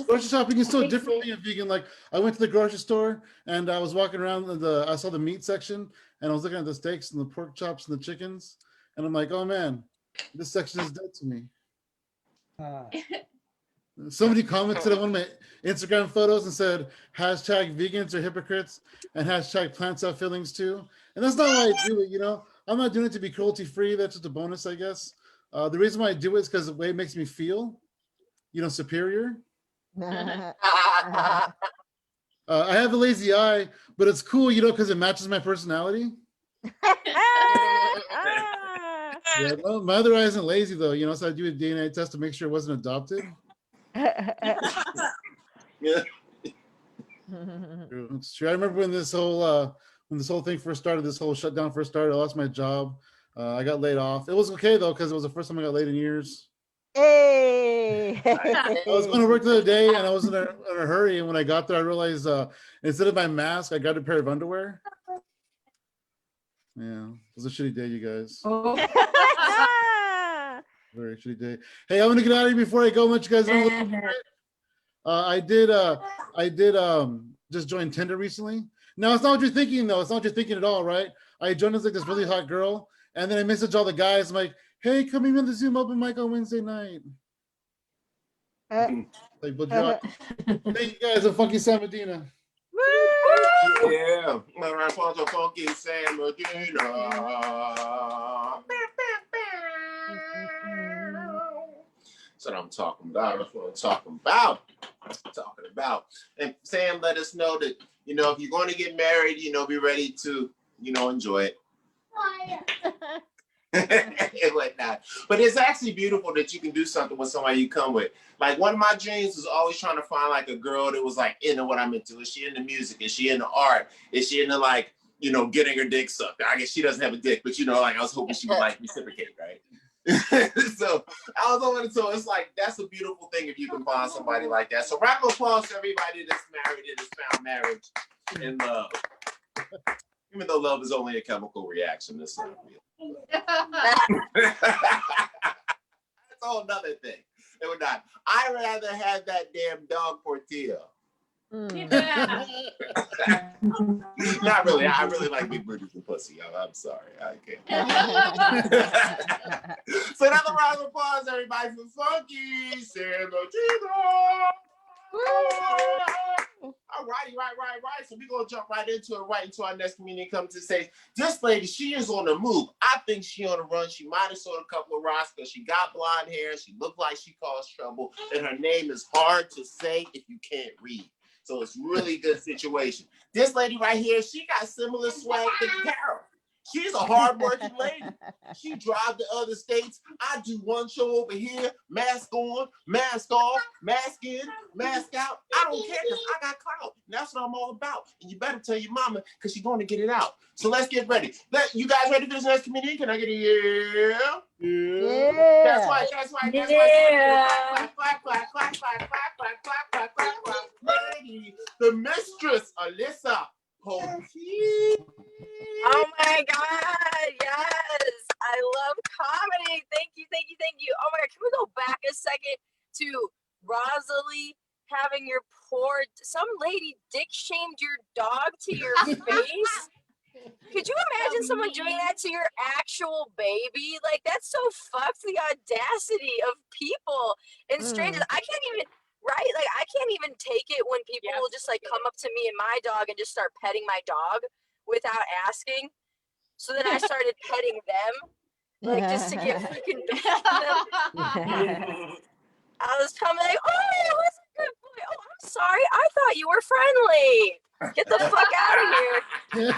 Grocery shopping is so different being a vegan. Like I went to the grocery store and I was walking around I saw the meat section and I was looking at the steaks and the pork chops and the chickens. And I'm like, oh man, this section is dead to me. Somebody commented on one of my Instagram photos and said, hashtag vegans are hypocrites and hashtag plants have feelings too. And that's not why I do it, you know? I'm not doing it to be cruelty free. That's just a bonus, I guess. The reason why I do it is because the way it makes me feel, you know, superior. I have a lazy eye, but it's cool, you know, because it matches my personality. Yeah, well, my other eye isn't lazy though, you know, so I do a DNA test to make sure it wasn't adopted. Yeah. It's true. I remember when this whole thing first started, this whole shutdown first started, I lost my job. I got laid off. It was okay though, because it was the first time I got laid in years. Hey! I was going to work the other day and I was in a hurry, and when I got there I realized instead of my mask I got a pair of underwear. Yeah, it was a shitty day, you guys. Oh. Very shitty day. Hey, I'm gonna get out of here before I go. Let you guys know. I did just join Tinder recently. Now it's not what you're thinking though. It's not what you're thinking at all, right? I joined as like this really hot girl, and then I messaged all the guys. I'm like, hey, come in the Zoom open mic on Wednesday night. Like, thank you guys. I'm funky Sam Medina. Yeah, my funky Sam Medina. That's what I'm talking about. That's what I'm talking about. And Sam let us know that, you know, if you're going to get married, you know, be ready to, you know, enjoy it. And whatnot. But it's actually beautiful that you can do something with somebody you come with. Like one of my dreams was always trying to find like a girl that was like into what I'm into. Is she into music? Is she into art? Is she into like, you know, getting her dick sucked? I guess she doesn't have a dick, but you know, like I was hoping she would like reciprocate, right? So I was hoping, so it's like that's a beautiful thing if you can find somebody like that. So round of applause to everybody that's married and has found marriage and love. Even though love is only a chemical reaction, it's not real. That's a whole nother thing. It would not. I'd rather have that damn dog tortilla. Yeah. Not really. I really like big booties and pussy. I'm sorry. I can't. So another round of applause, everybody, for Funky San Medina. All righty, right. So we're going to jump right into it, right into our next comedian come to say, this lady, she is on the move. I think she on the run. She might have sold a couple of rocks because she got blonde hair. She looked like she caused trouble. And her name is hard to say if you can't read. So it's really good situation. This lady right here, she got similar swag to Carol. She's a hardworking lady. She drives to other states. I do one show over here, mask on, mask off, mask in, mask out. I don't care because I got clout. And that's what I'm all about. And you better tell your mama because she's going to get it out. So let's get ready. You guys ready for this next comedian? Can I get a yeah? Yeah. That's right. Yeah. Clap. Lady, the mistress, Alyssa Poteet. Oh my God, yes. I love comedy. Thank you. Oh my God, can we go back a second to Rosalee having some lady dick shamed your dog to your face? Could you imagine someone doing that to your actual baby? Like, that's so fucked, the audacity of people and strangers. I can't even, right? Like, I can't even take it when people will just like come up to me and my dog and just start petting my dog without asking. So then I started petting them, like just to get freaking back to them. I was coming like, oh, it was a good boy. Oh, I'm sorry. I thought you were friendly. Get the fuck out of here.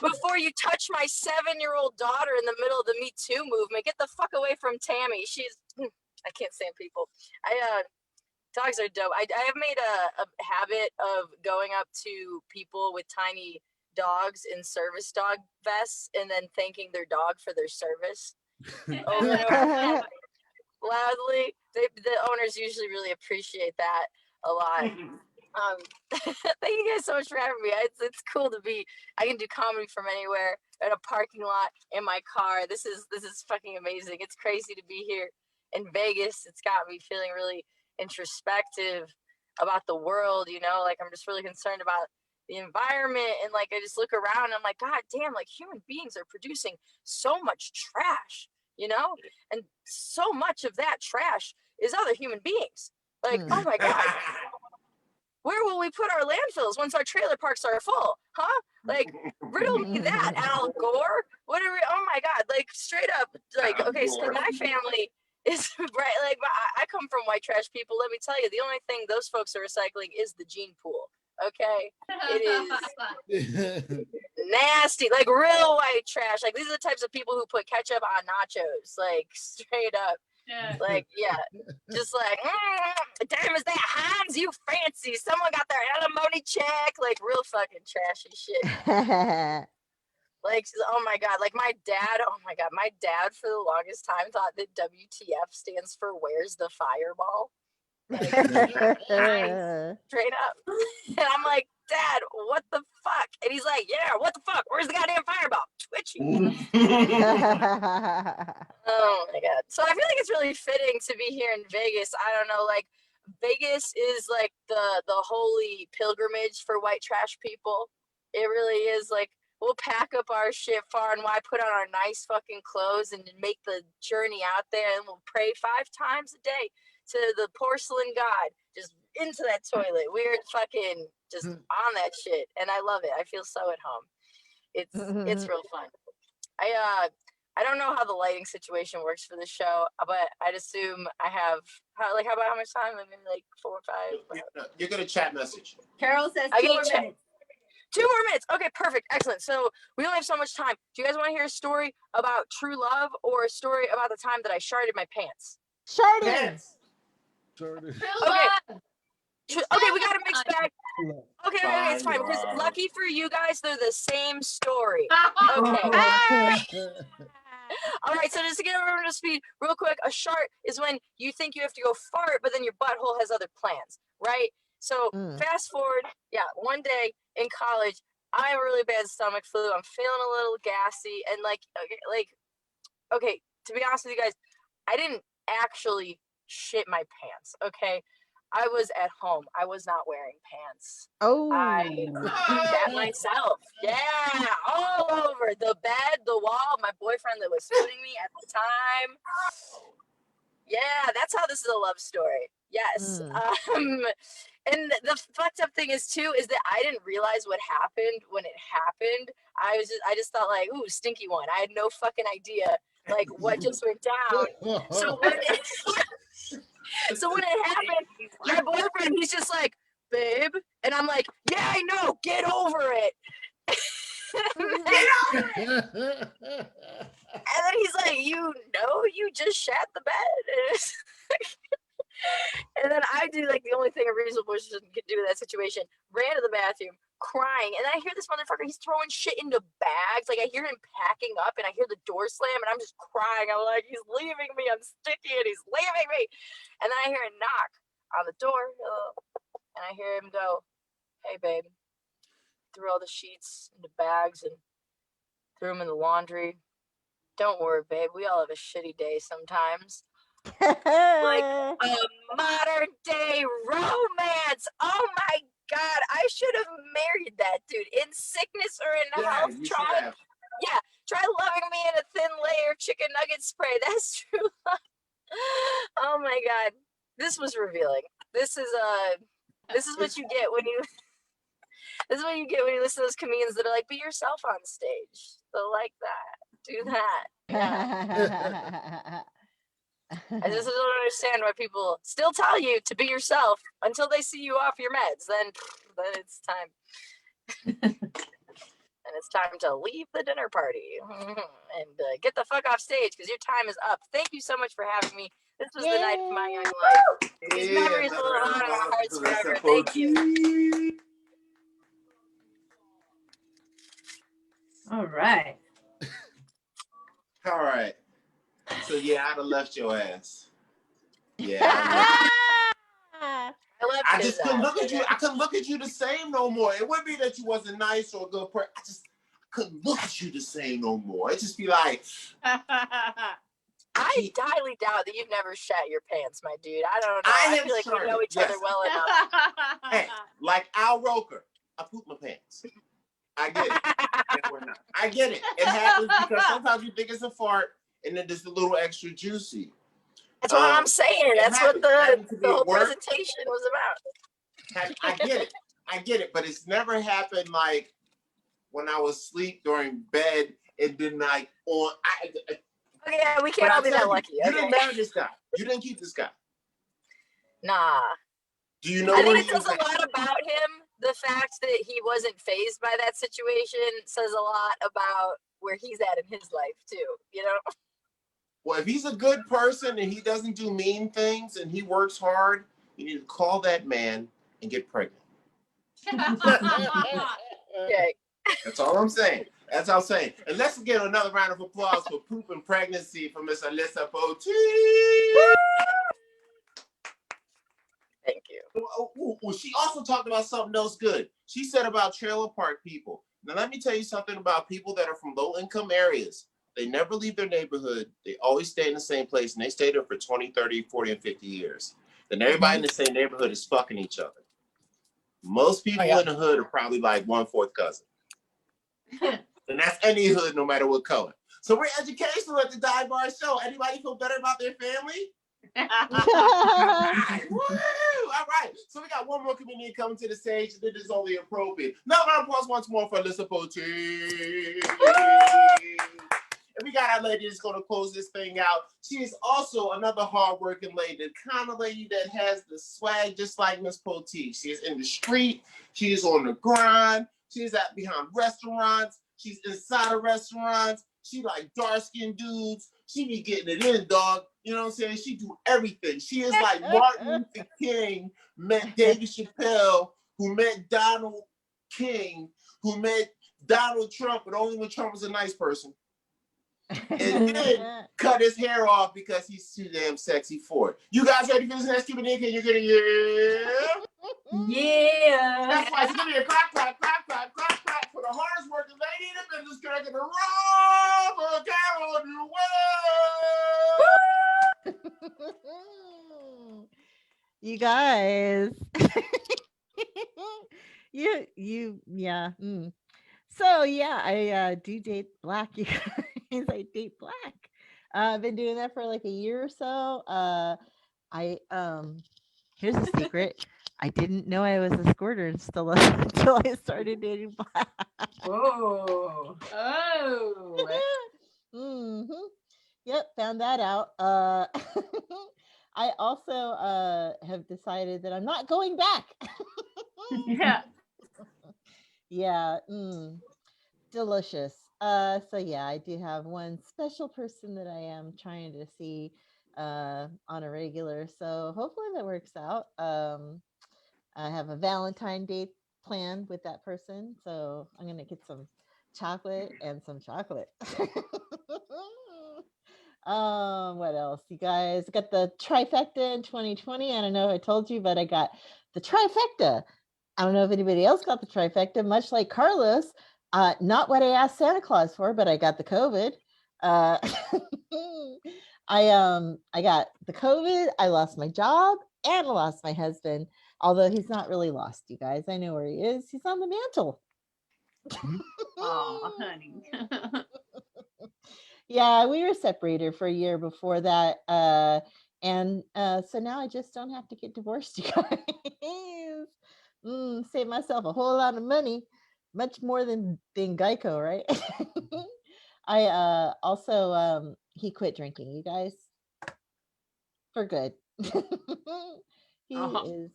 Before you touch my 7-year-old daughter in the middle of the Me Too movement, get the fuck away from Tammy. I can't stand people. Dogs are dope. I have made a habit of going up to people with tiny dogs in service dog vests and then thanking their dog for their service over and over loudly. The owners usually really appreciate that a lot. Thank you guys so much for having me. It's cool to be. I can do comedy from anywhere, in a parking lot, in my car. This is fucking amazing. It's crazy to be here. in Vegas, it's got me feeling really introspective about the world, you know, like I'm just really concerned about the environment, and like I just look around and I'm like, god damn, like human beings are producing so much trash, you know, and so much of that trash is other human beings. Like, oh my god, where will we put our landfills once our trailer parks are full? Huh? Like, riddle me that, Al Gore. What are we? Oh my god, like straight up, like, okay, so my family is right. Like, I come from white trash people. Let me tell you, the only thing those folks are recycling is the gene pool. Okay, it is nasty, like real white trash. Like, these are the types of people who put ketchup on nachos, like straight up. Yeah. Like, yeah, just like, damn, is that Heinz? You fancy? Someone got their alimony check. Like, real fucking trashy shit. Like, oh my god, like my dad for the longest time thought that WTF stands for Where's the Fireball? Like, straight up. And I'm like, Dad, what the fuck? And he's like, yeah, what the fuck? Where's the goddamn fireball? Twitchy. Oh my god. So I feel like it's really fitting to be here in Vegas. I don't know, like Vegas is like the holy pilgrimage for white trash people. It really is. Like, we'll pack up our shit far and wide, put on our nice fucking clothes and make the journey out there, and we'll pray 5 times a day to the porcelain god, just into that toilet. We're fucking just on that shit, and I love it. I feel so at home. It's real fun. I don't know how the lighting situation works for the show, but I'd assume I have how much time? Maybe like 4 or 5. You're gonna chat message. Carol says 2 more minutes. 2 more minutes. Okay, perfect. Excellent. So we only have so much time. Do you guys want to hear a story about true love or a story about the time that I sharted my pants? Sharting. Okay. Okay, we got a mixed bag. Okay, it's fine, because lucky for you guys, they're the same story. Okay. All right, so just to get everyone to speed real quick, a shart is when you think you have to go fart, but then your butthole has other plans, right? So fast forward, one day in college, I have a really bad stomach flu. I'm feeling a little gassy, and okay, to be honest with you guys, I didn't actually shit my pants, okay? I was at home. I was not wearing pants. Oh. I shat myself. Yeah, all over the bed, the wall, my boyfriend that was footing me at the time. Yeah, that's how this is a love story. Yes. And the fucked up thing is that I didn't realize what happened when it happened. I just thought like, ooh, stinky one. I had no fucking idea like what just went down. So when it happened, my boyfriend, he's just like, babe, and I'm like, yeah, I know, get over it. And then he's like, you just shat the bed. And then I do like the only thing a reasonable person could do in that situation, ran to the bathroom crying, and then I hear this motherfucker, he's throwing shit into bags. Like, I hear him packing up, and I hear the door slam, and I'm just crying. I'm like, he's leaving me, I'm sticky, and he's leaving me. And then I hear a knock on the door, and I hear him go, hey babe, threw all the sheets into bags and threw them in the laundry. Don't worry, babe, we all have a shitty day sometimes. Like a modern day romance. Oh my god, I should have married that dude in sickness or in health. Try loving me in a thin layer chicken nugget spray. That's true. Oh my god, this was revealing. This is what you get when you this is what you get when you listen to those comedians that are like, be yourself on stage. So like that, do that. Yeah. I just don't understand why people still tell you to be yourself until they see you off your meds. Then it's time. And it's time to leave the dinner party and get the fuck off stage because your time is up. Thank you so much for having me. This was the night of my young life. These memories will live on in our hearts forever. Thank you. All right. All right. So yeah, I'd have left your ass. Yeah. I just couldn't look at you. I couldn't look at you the same no more. It wouldn't be that you wasn't nice or a good person. I couldn't look at you the same no more. It just be like, I highly doubt that you've never shat your pants, my dude. I don't know. I I have feel like we started, know each yes. other well enough. Hey, like Al Roker, I poop my pants. I get it. I get it. It happens because sometimes you think it's a fart and then it's a little extra juicy. That's what I'm saying. That's what the whole presentation was about. I get it. But it's never happened like when I was asleep during bed and then like on. Okay, yeah, we can't all be that lucky. You didn't marry this guy. You didn't keep this guy. Nah. Do you know? I think it says a lot about him. The fact that he wasn't fazed by that situation says a lot about where he's at in his life too. You know. Well, if he's a good person and he doesn't do mean things and he works hard, you need to call that man and get pregnant. Okay. That's all I'm saying. That's all I'm saying. And let's get another round of applause for poop and pregnancy from Miss Alyssa Poteet. Thank you. Well, she also talked about something else good. She said about trailer park people. Now, let me tell you something about people that are from low-income areas. They never leave their neighborhood. They always stay in the same place, and they stay there for 20, 30, 40, and 50 years. Then everybody in the same neighborhood is fucking each other. Most people in the hood are probably like 1/4 cousin. And that's any hood, no matter what color. So we're educational at the Dive Bar Show. Anybody feel better about their family? All right. Woo! All right. So we got one more comedian coming to the stage. This is only appropriate. Now, round of applause once more for Alyssa Poteet. And we got our lady that's going to close this thing out. She is also another hardworking lady, the kind of lady that has the swag just like Miss Poteet. She is in the street. She is on the grind. She is out behind restaurants. She's inside of restaurants. She like dark-skinned dudes. She be getting it in, dog. You know what I'm saying? She do everything. She is like Martin Luther King met David Chappelle, who met Donald King, who met Donald Trump, but only when Trump was a nice person. And then cut his hair off because he's too damn sexy for it. You guys ready for this next comedian? Can you get it? Yeah. That's right. So give me a clap, clap, clap, clap, clap, clap for the hardest working lady in the business. Can I get a roll for Carol Newell? You guys. Yeah. So yeah, I do date black, you guys. I date black. I've been doing that for like a year or so. Here's a secret. I didn't know I was a squirter until I started dating black. Whoa. Oh. Yep, found that out. I also have decided that I'm not going back. Yeah. Yeah. Delicious. So yeah, I do have one special person that I am trying to see on a regular. So hopefully that works out. I have a Valentine date planned with that person. So I'm gonna get some chocolate and some chocolate. What else? You guys got the trifecta in 2020. I don't know if I told you, but I got the trifecta. I don't know if anybody else got the trifecta, much like Carlos. Not what I asked Santa Claus for, but I got the COVID. I got the COVID. I lost my job and I lost my husband. Although he's not really lost, you guys. I know where he is. He's on the mantle. Oh, honey. Yeah, we were separated for a year before that. And so now I just don't have to get divorced, you guys. Save myself a whole lot of money, much more than Geico, right? I also he quit drinking, you guys, for good. He is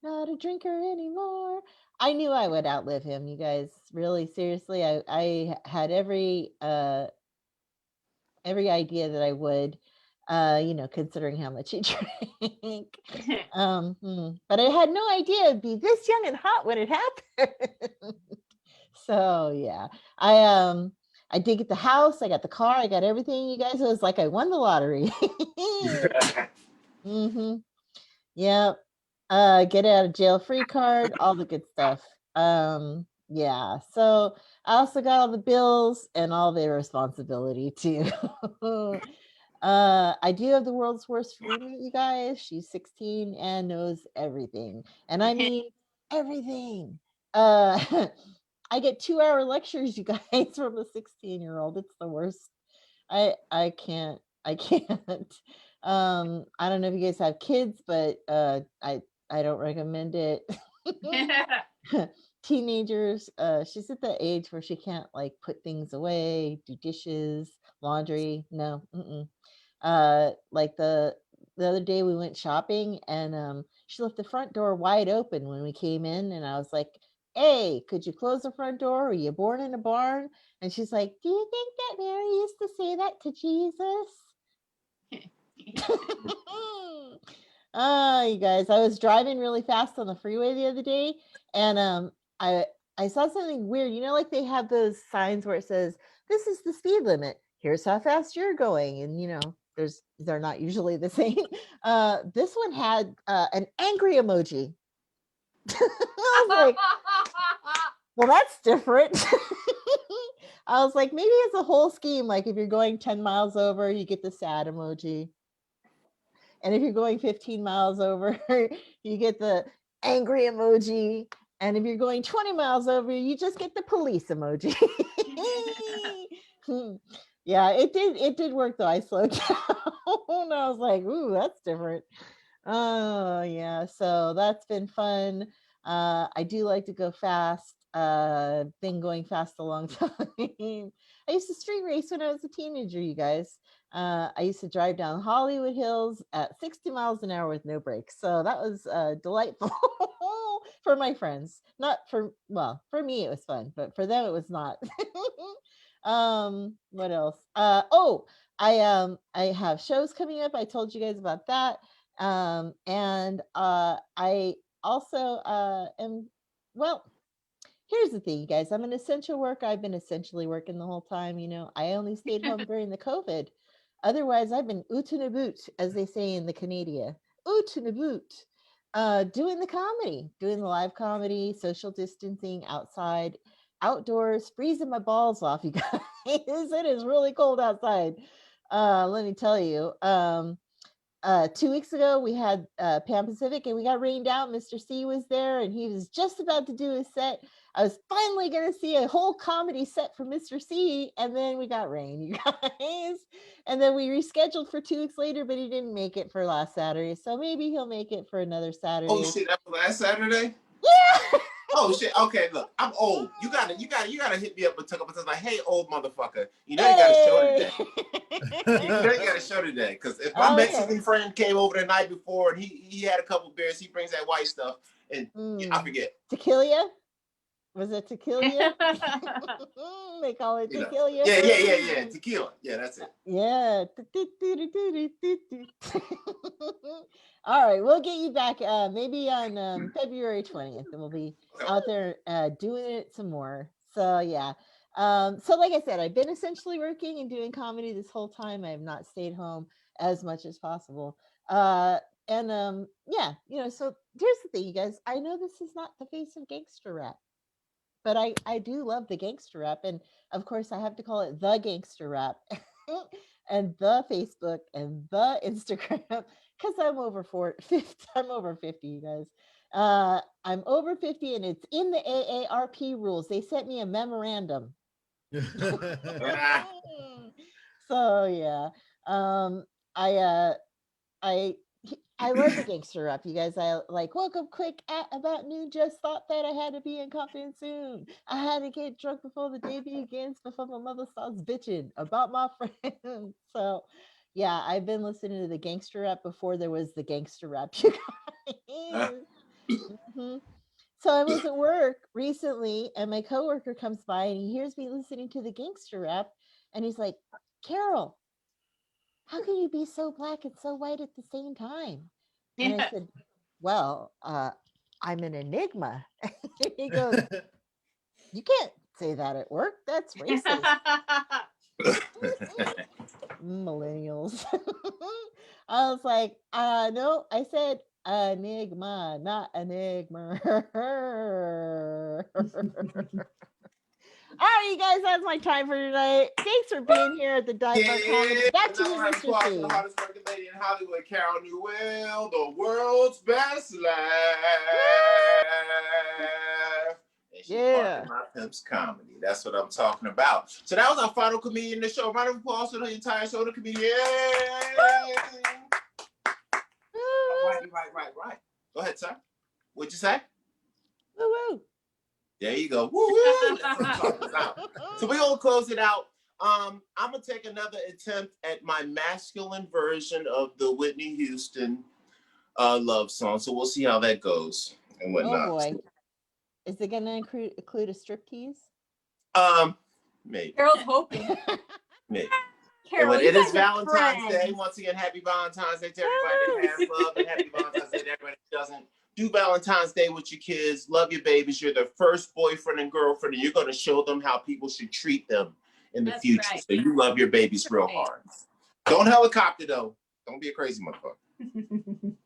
not a drinker anymore. I knew I would outlive him, you guys. Really, seriously, I had every idea that I would, considering how much he drank. But I had no idea it'd be this young and hot when it happened. So yeah, I did get the house, I got the car, I got everything, you guys. It was like I won the lottery. Yep. Get out of jail free card, all the good stuff. Yeah. So I also got all the bills and all the responsibility too. I do have the world's worst roommate, you guys. She's 16 and knows everything. And I mean everything. I get 2-hour lectures, you guys, from a 16-year-old. It's the worst. I can't. I can't. I don't know if you guys have kids, but I don't recommend it. Teenagers, she's at the age where she can't like put things away, do dishes, laundry. No. Like the other day we went shopping and she left the front door wide open when we came in, and I was like, hey, could you close the front door? Were you born in a barn? And she's like, do you think that Mary used to say that to Jesus? You guys, I was driving really fast on the freeway the other day, and I saw something weird. You know, like they have those signs where it says, this is the speed limit. Here's how fast you're going. And, you know, they're not usually the same. This one had an angry emoji. I was like, well, that's different. I was like, maybe it's a whole scheme. Like if you're going 10 miles over, you get the sad emoji. And if you're going 15 miles over, you get the angry emoji. And if you're going 20 miles over, you just get the police emoji. Yeah, it did work though. I slowed down. And I was like, ooh, that's different. Oh yeah, so that's been fun. I do like to go fast. Been going fast a long time. I used to street race when I was a teenager, you guys. I used to drive down Hollywood Hills at 60 miles an hour with no brakes. So that was delightful for my friends. Not for, well, for me it was fun, but for them it was not. What else? I have shows coming up. I told you guys about that. And I also am, well, here's the thing, you guys. I'm an essential worker. I've been essentially working the whole time. You know, I only stayed home during the COVID. Otherwise, I've been oot and a boot, as they say in the Canada. Oot and a boot. Doing the comedy, doing the live comedy, social distancing outside, outdoors, freezing my balls off, you guys. It is really cold outside. Let me tell you. 2 weeks ago we had Pan Pacific and we got rained out. Mr. C was there and he was just about to do his set. I was finally going to see a whole comedy set for Mr. C, and then we got rain, you guys. And then we rescheduled for 2 weeks later, but he didn't make it for last Saturday. So maybe he'll make it for another Saturday. Oh shit, that was last Saturday? Yeah. Oh shit. Okay, look, I'm old. You gotta hit me up and talk about this. Like, hey, old motherfucker, you know you got a show today. You know you got a show today. Because if my Mexican friend came over the night before and he had a couple beers, he brings that white stuff, and I forget. Tequila? Was it tequila? They call it tequila. Yeah. Tequila. Yeah, that's it. Yeah. All right, we'll get you back maybe on February 20th, and we'll be out there doing it some more. So yeah. So like I said, I've been essentially working and doing comedy this whole time. I have not stayed home as much as possible. Yeah, you know, so here's the thing, you guys. I know this is not the face of gangster rap, but I do love the gangster rap. And of course, I have to call it the gangster rap and the Facebook and the Instagram because I'm over 50. I'm over 50, you guys. I'm over 50 and it's in the AARP rules. They sent me a memorandum. So yeah. I love the gangster rap, you guys. I like woke up quick at about noon, just thought that I had to be in confidence soon. I had to get drunk before the day begins, before my mother starts bitching about my friends. So yeah, I've been listening to the gangster rap before there was the gangster rap, you guys. So I was at work recently and my coworker comes by and he hears me listening to the gangster rap and he's like, Carol, how can you be so black and so white at the same time? And I said, well, I'm an enigma. He goes, you can't say that at work. That's racist. Millennials. I was like, no, I said enigma, not enigma. right, you guys, that's my time for tonight. Thanks for being here at the Dive Bar Comedy. Back to you, Another round of Mr. applause C. for the hottest working lady in Hollywood, Carol Newell, the world's best laugh. And she's part of my Pimp's comedy. That's what I'm talking about. So that was our final comedian in the show. Round of applause for the entire show, the comedian. Right. Go ahead, sir. What'd you say? Woo woo. There you go. Woo woo. That's what I'm talking about. So we're gonna close it out. I'm gonna take another attempt at my masculine version of the Whitney Houston love song. So we'll see how that goes and whatnot. Oh boy. Is it gonna include a striptease? Maybe. Carol's hoping. Maybe. Carol, it is Valentine's Day. Once again, happy Valentine's Day to everybody that has love, and happy Valentine's Day to everybody that doesn't. Do Valentine's Day with your kids. Love your babies. You're their first boyfriend and girlfriend, and you're going to show them how people should treat them in the future. Right. So you love your babies real hard. Don't helicopter, though. Don't be a crazy motherfucker.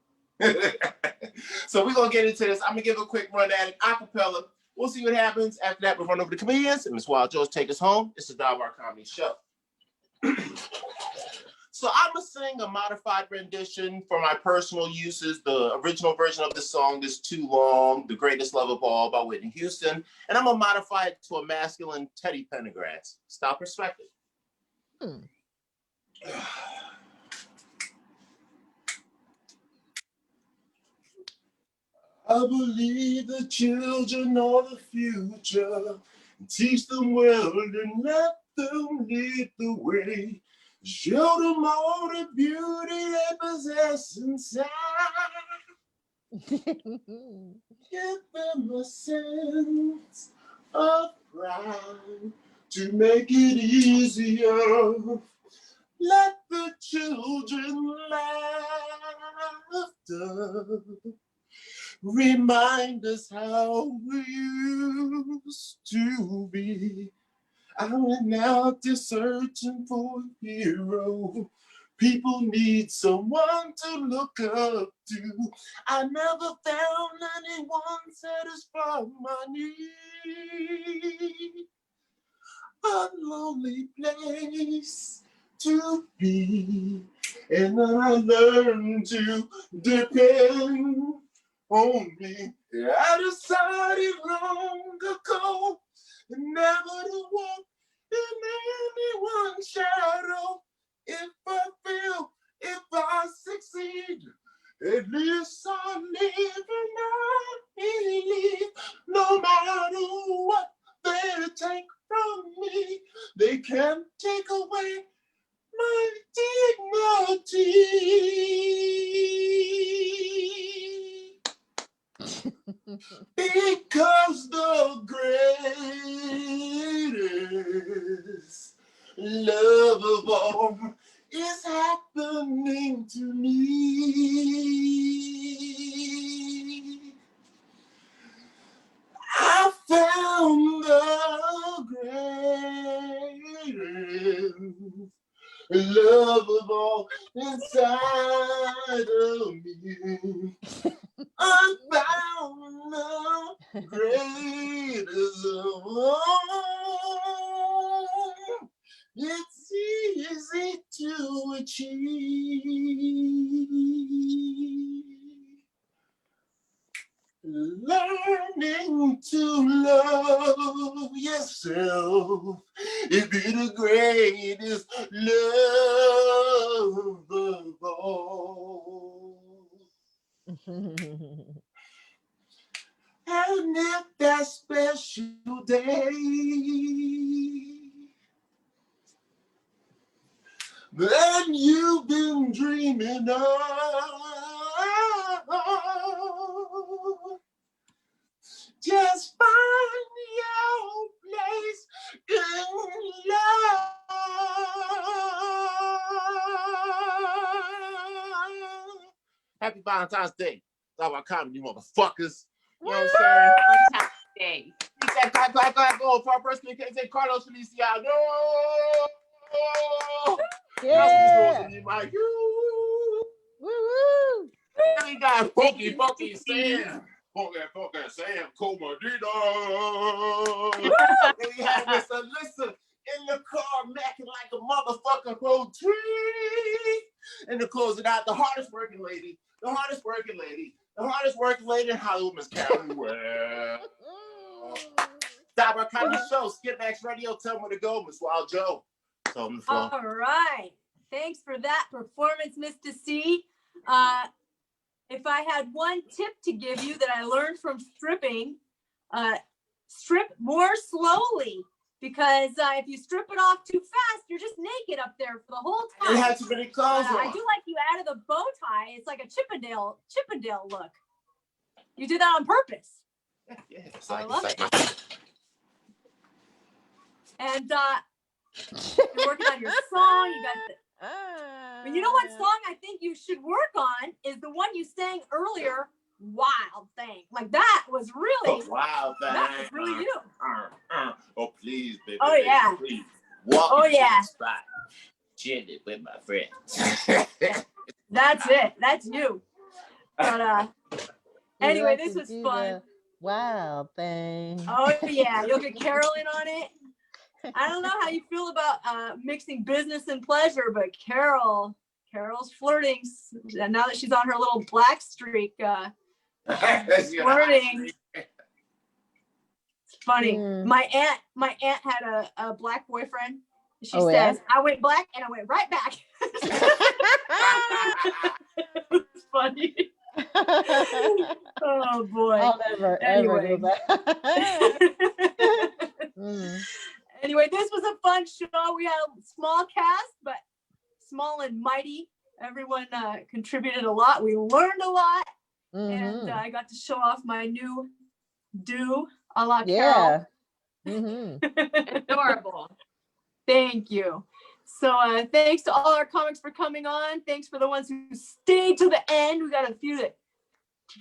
So we're going to get into this. I'm going to give a quick run at it. Acapella. We'll see what happens. After that, we'll run over to comedians. And Ms. Wild George take us home. It's the Dive Bar Comedy Show. So I'm going to sing a modified rendition for my personal uses. The original version of the song is Too Long, The Greatest Love of All by Whitney Houston. And I'm going to modify it to a masculine Teddy Pendergrass style perspective. I believe the children are the future. Teach them well and let them lead the way. Show them all the beauty they possess inside. Give them a sense of pride to make it easier. Let the children laughter remind us how we used to be. I went out there searching for a hero. People need someone to look up to. I never found anyone satisfy my need. A lonely place to be. And I learned to depend on me. I decided long ago never to walk in anyone's shadow. If I fail, if I succeed, at least I live and I believe. No matter what they take from me, they can't take away my dignity. Because the greatest love of all is happening to me. I found the greatest love of all inside of me. I found the greatest of all. It's easy to achieve. Learning to love yourself is the greatest love of all. And if that special day that you've been dreaming of, just find your place in love. Happy Valentine's Day. Talk about comedy, you motherfuckers. You know what I'm saying? Valentine's Day. Keep that clap going for our first communication. Say Carlos Feliciano. Yeah. Rosalee Mayeux. Woo woo. We got Funky Sam. Funk that Sam Medina. And we had Miss Alyssa in the car macking like a motherfucker Poteet. And to close it out, the hardest working lady in Hollywood, Miss Carol Newell. Stop our comedy show, Skip Max Radio, tell me where to go, Miss Wild Joe. Tell them the floor. All right. Thanks for that performance, Mista See. If I had one tip to give you that I learned from stripping, strip more slowly, because if you strip it off too fast, you're just naked up there for the whole time. It had too many clothes on. I do like you added the bow tie. It's like a Chippendale look. You did that on purpose. Yeah, I love it. And you're working on your song. You got the. But you know what song I think you should work on is the one you sang earlier, Wild Thing. Like that was really Wild Thing. That was really you. Oh please, baby. Oh baby, yeah. Please. Walk Oh yeah. Spot. Chilling with my friends. That's it. That's you. But anyway, this was fun. Wild Thing. Oh yeah, you'll get Carol in on it. I don't know how you feel about mixing business and pleasure, but Carol's flirting. And now that she's on her little black streak, flirting. It's funny. My aunt had a black boyfriend. She says, yeah? I went black and I went right back. It's funny. Oh boy. I'll never ever go back. Anyway, this was a fun show. We had a small cast, but small and mighty. Everyone contributed a lot. We learned a lot. And I got to show off my new do a la Carol. Adorable. Thank you. So thanks to all our comics for coming on. Thanks for the ones who stayed to the end. We got a few that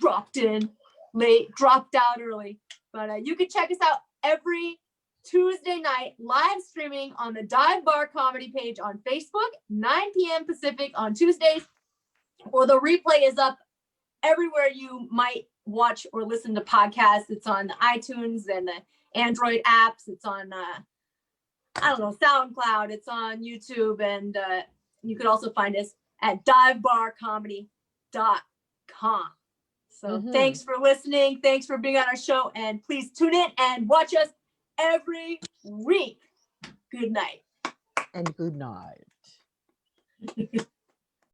dropped in late, dropped out early. But you can check us out every Tuesday night, live streaming on the Dive Bar Comedy page on Facebook, 9 p.m. Pacific on Tuesdays, or the replay is up everywhere you might watch or listen to podcasts. It's on the iTunes and the Android apps. It's on, SoundCloud. It's on YouTube. And you could also find us at divebarcomedy.com. So thanks for listening. Thanks for being on our show. And please tune in and watch us every week. Good night. And good night.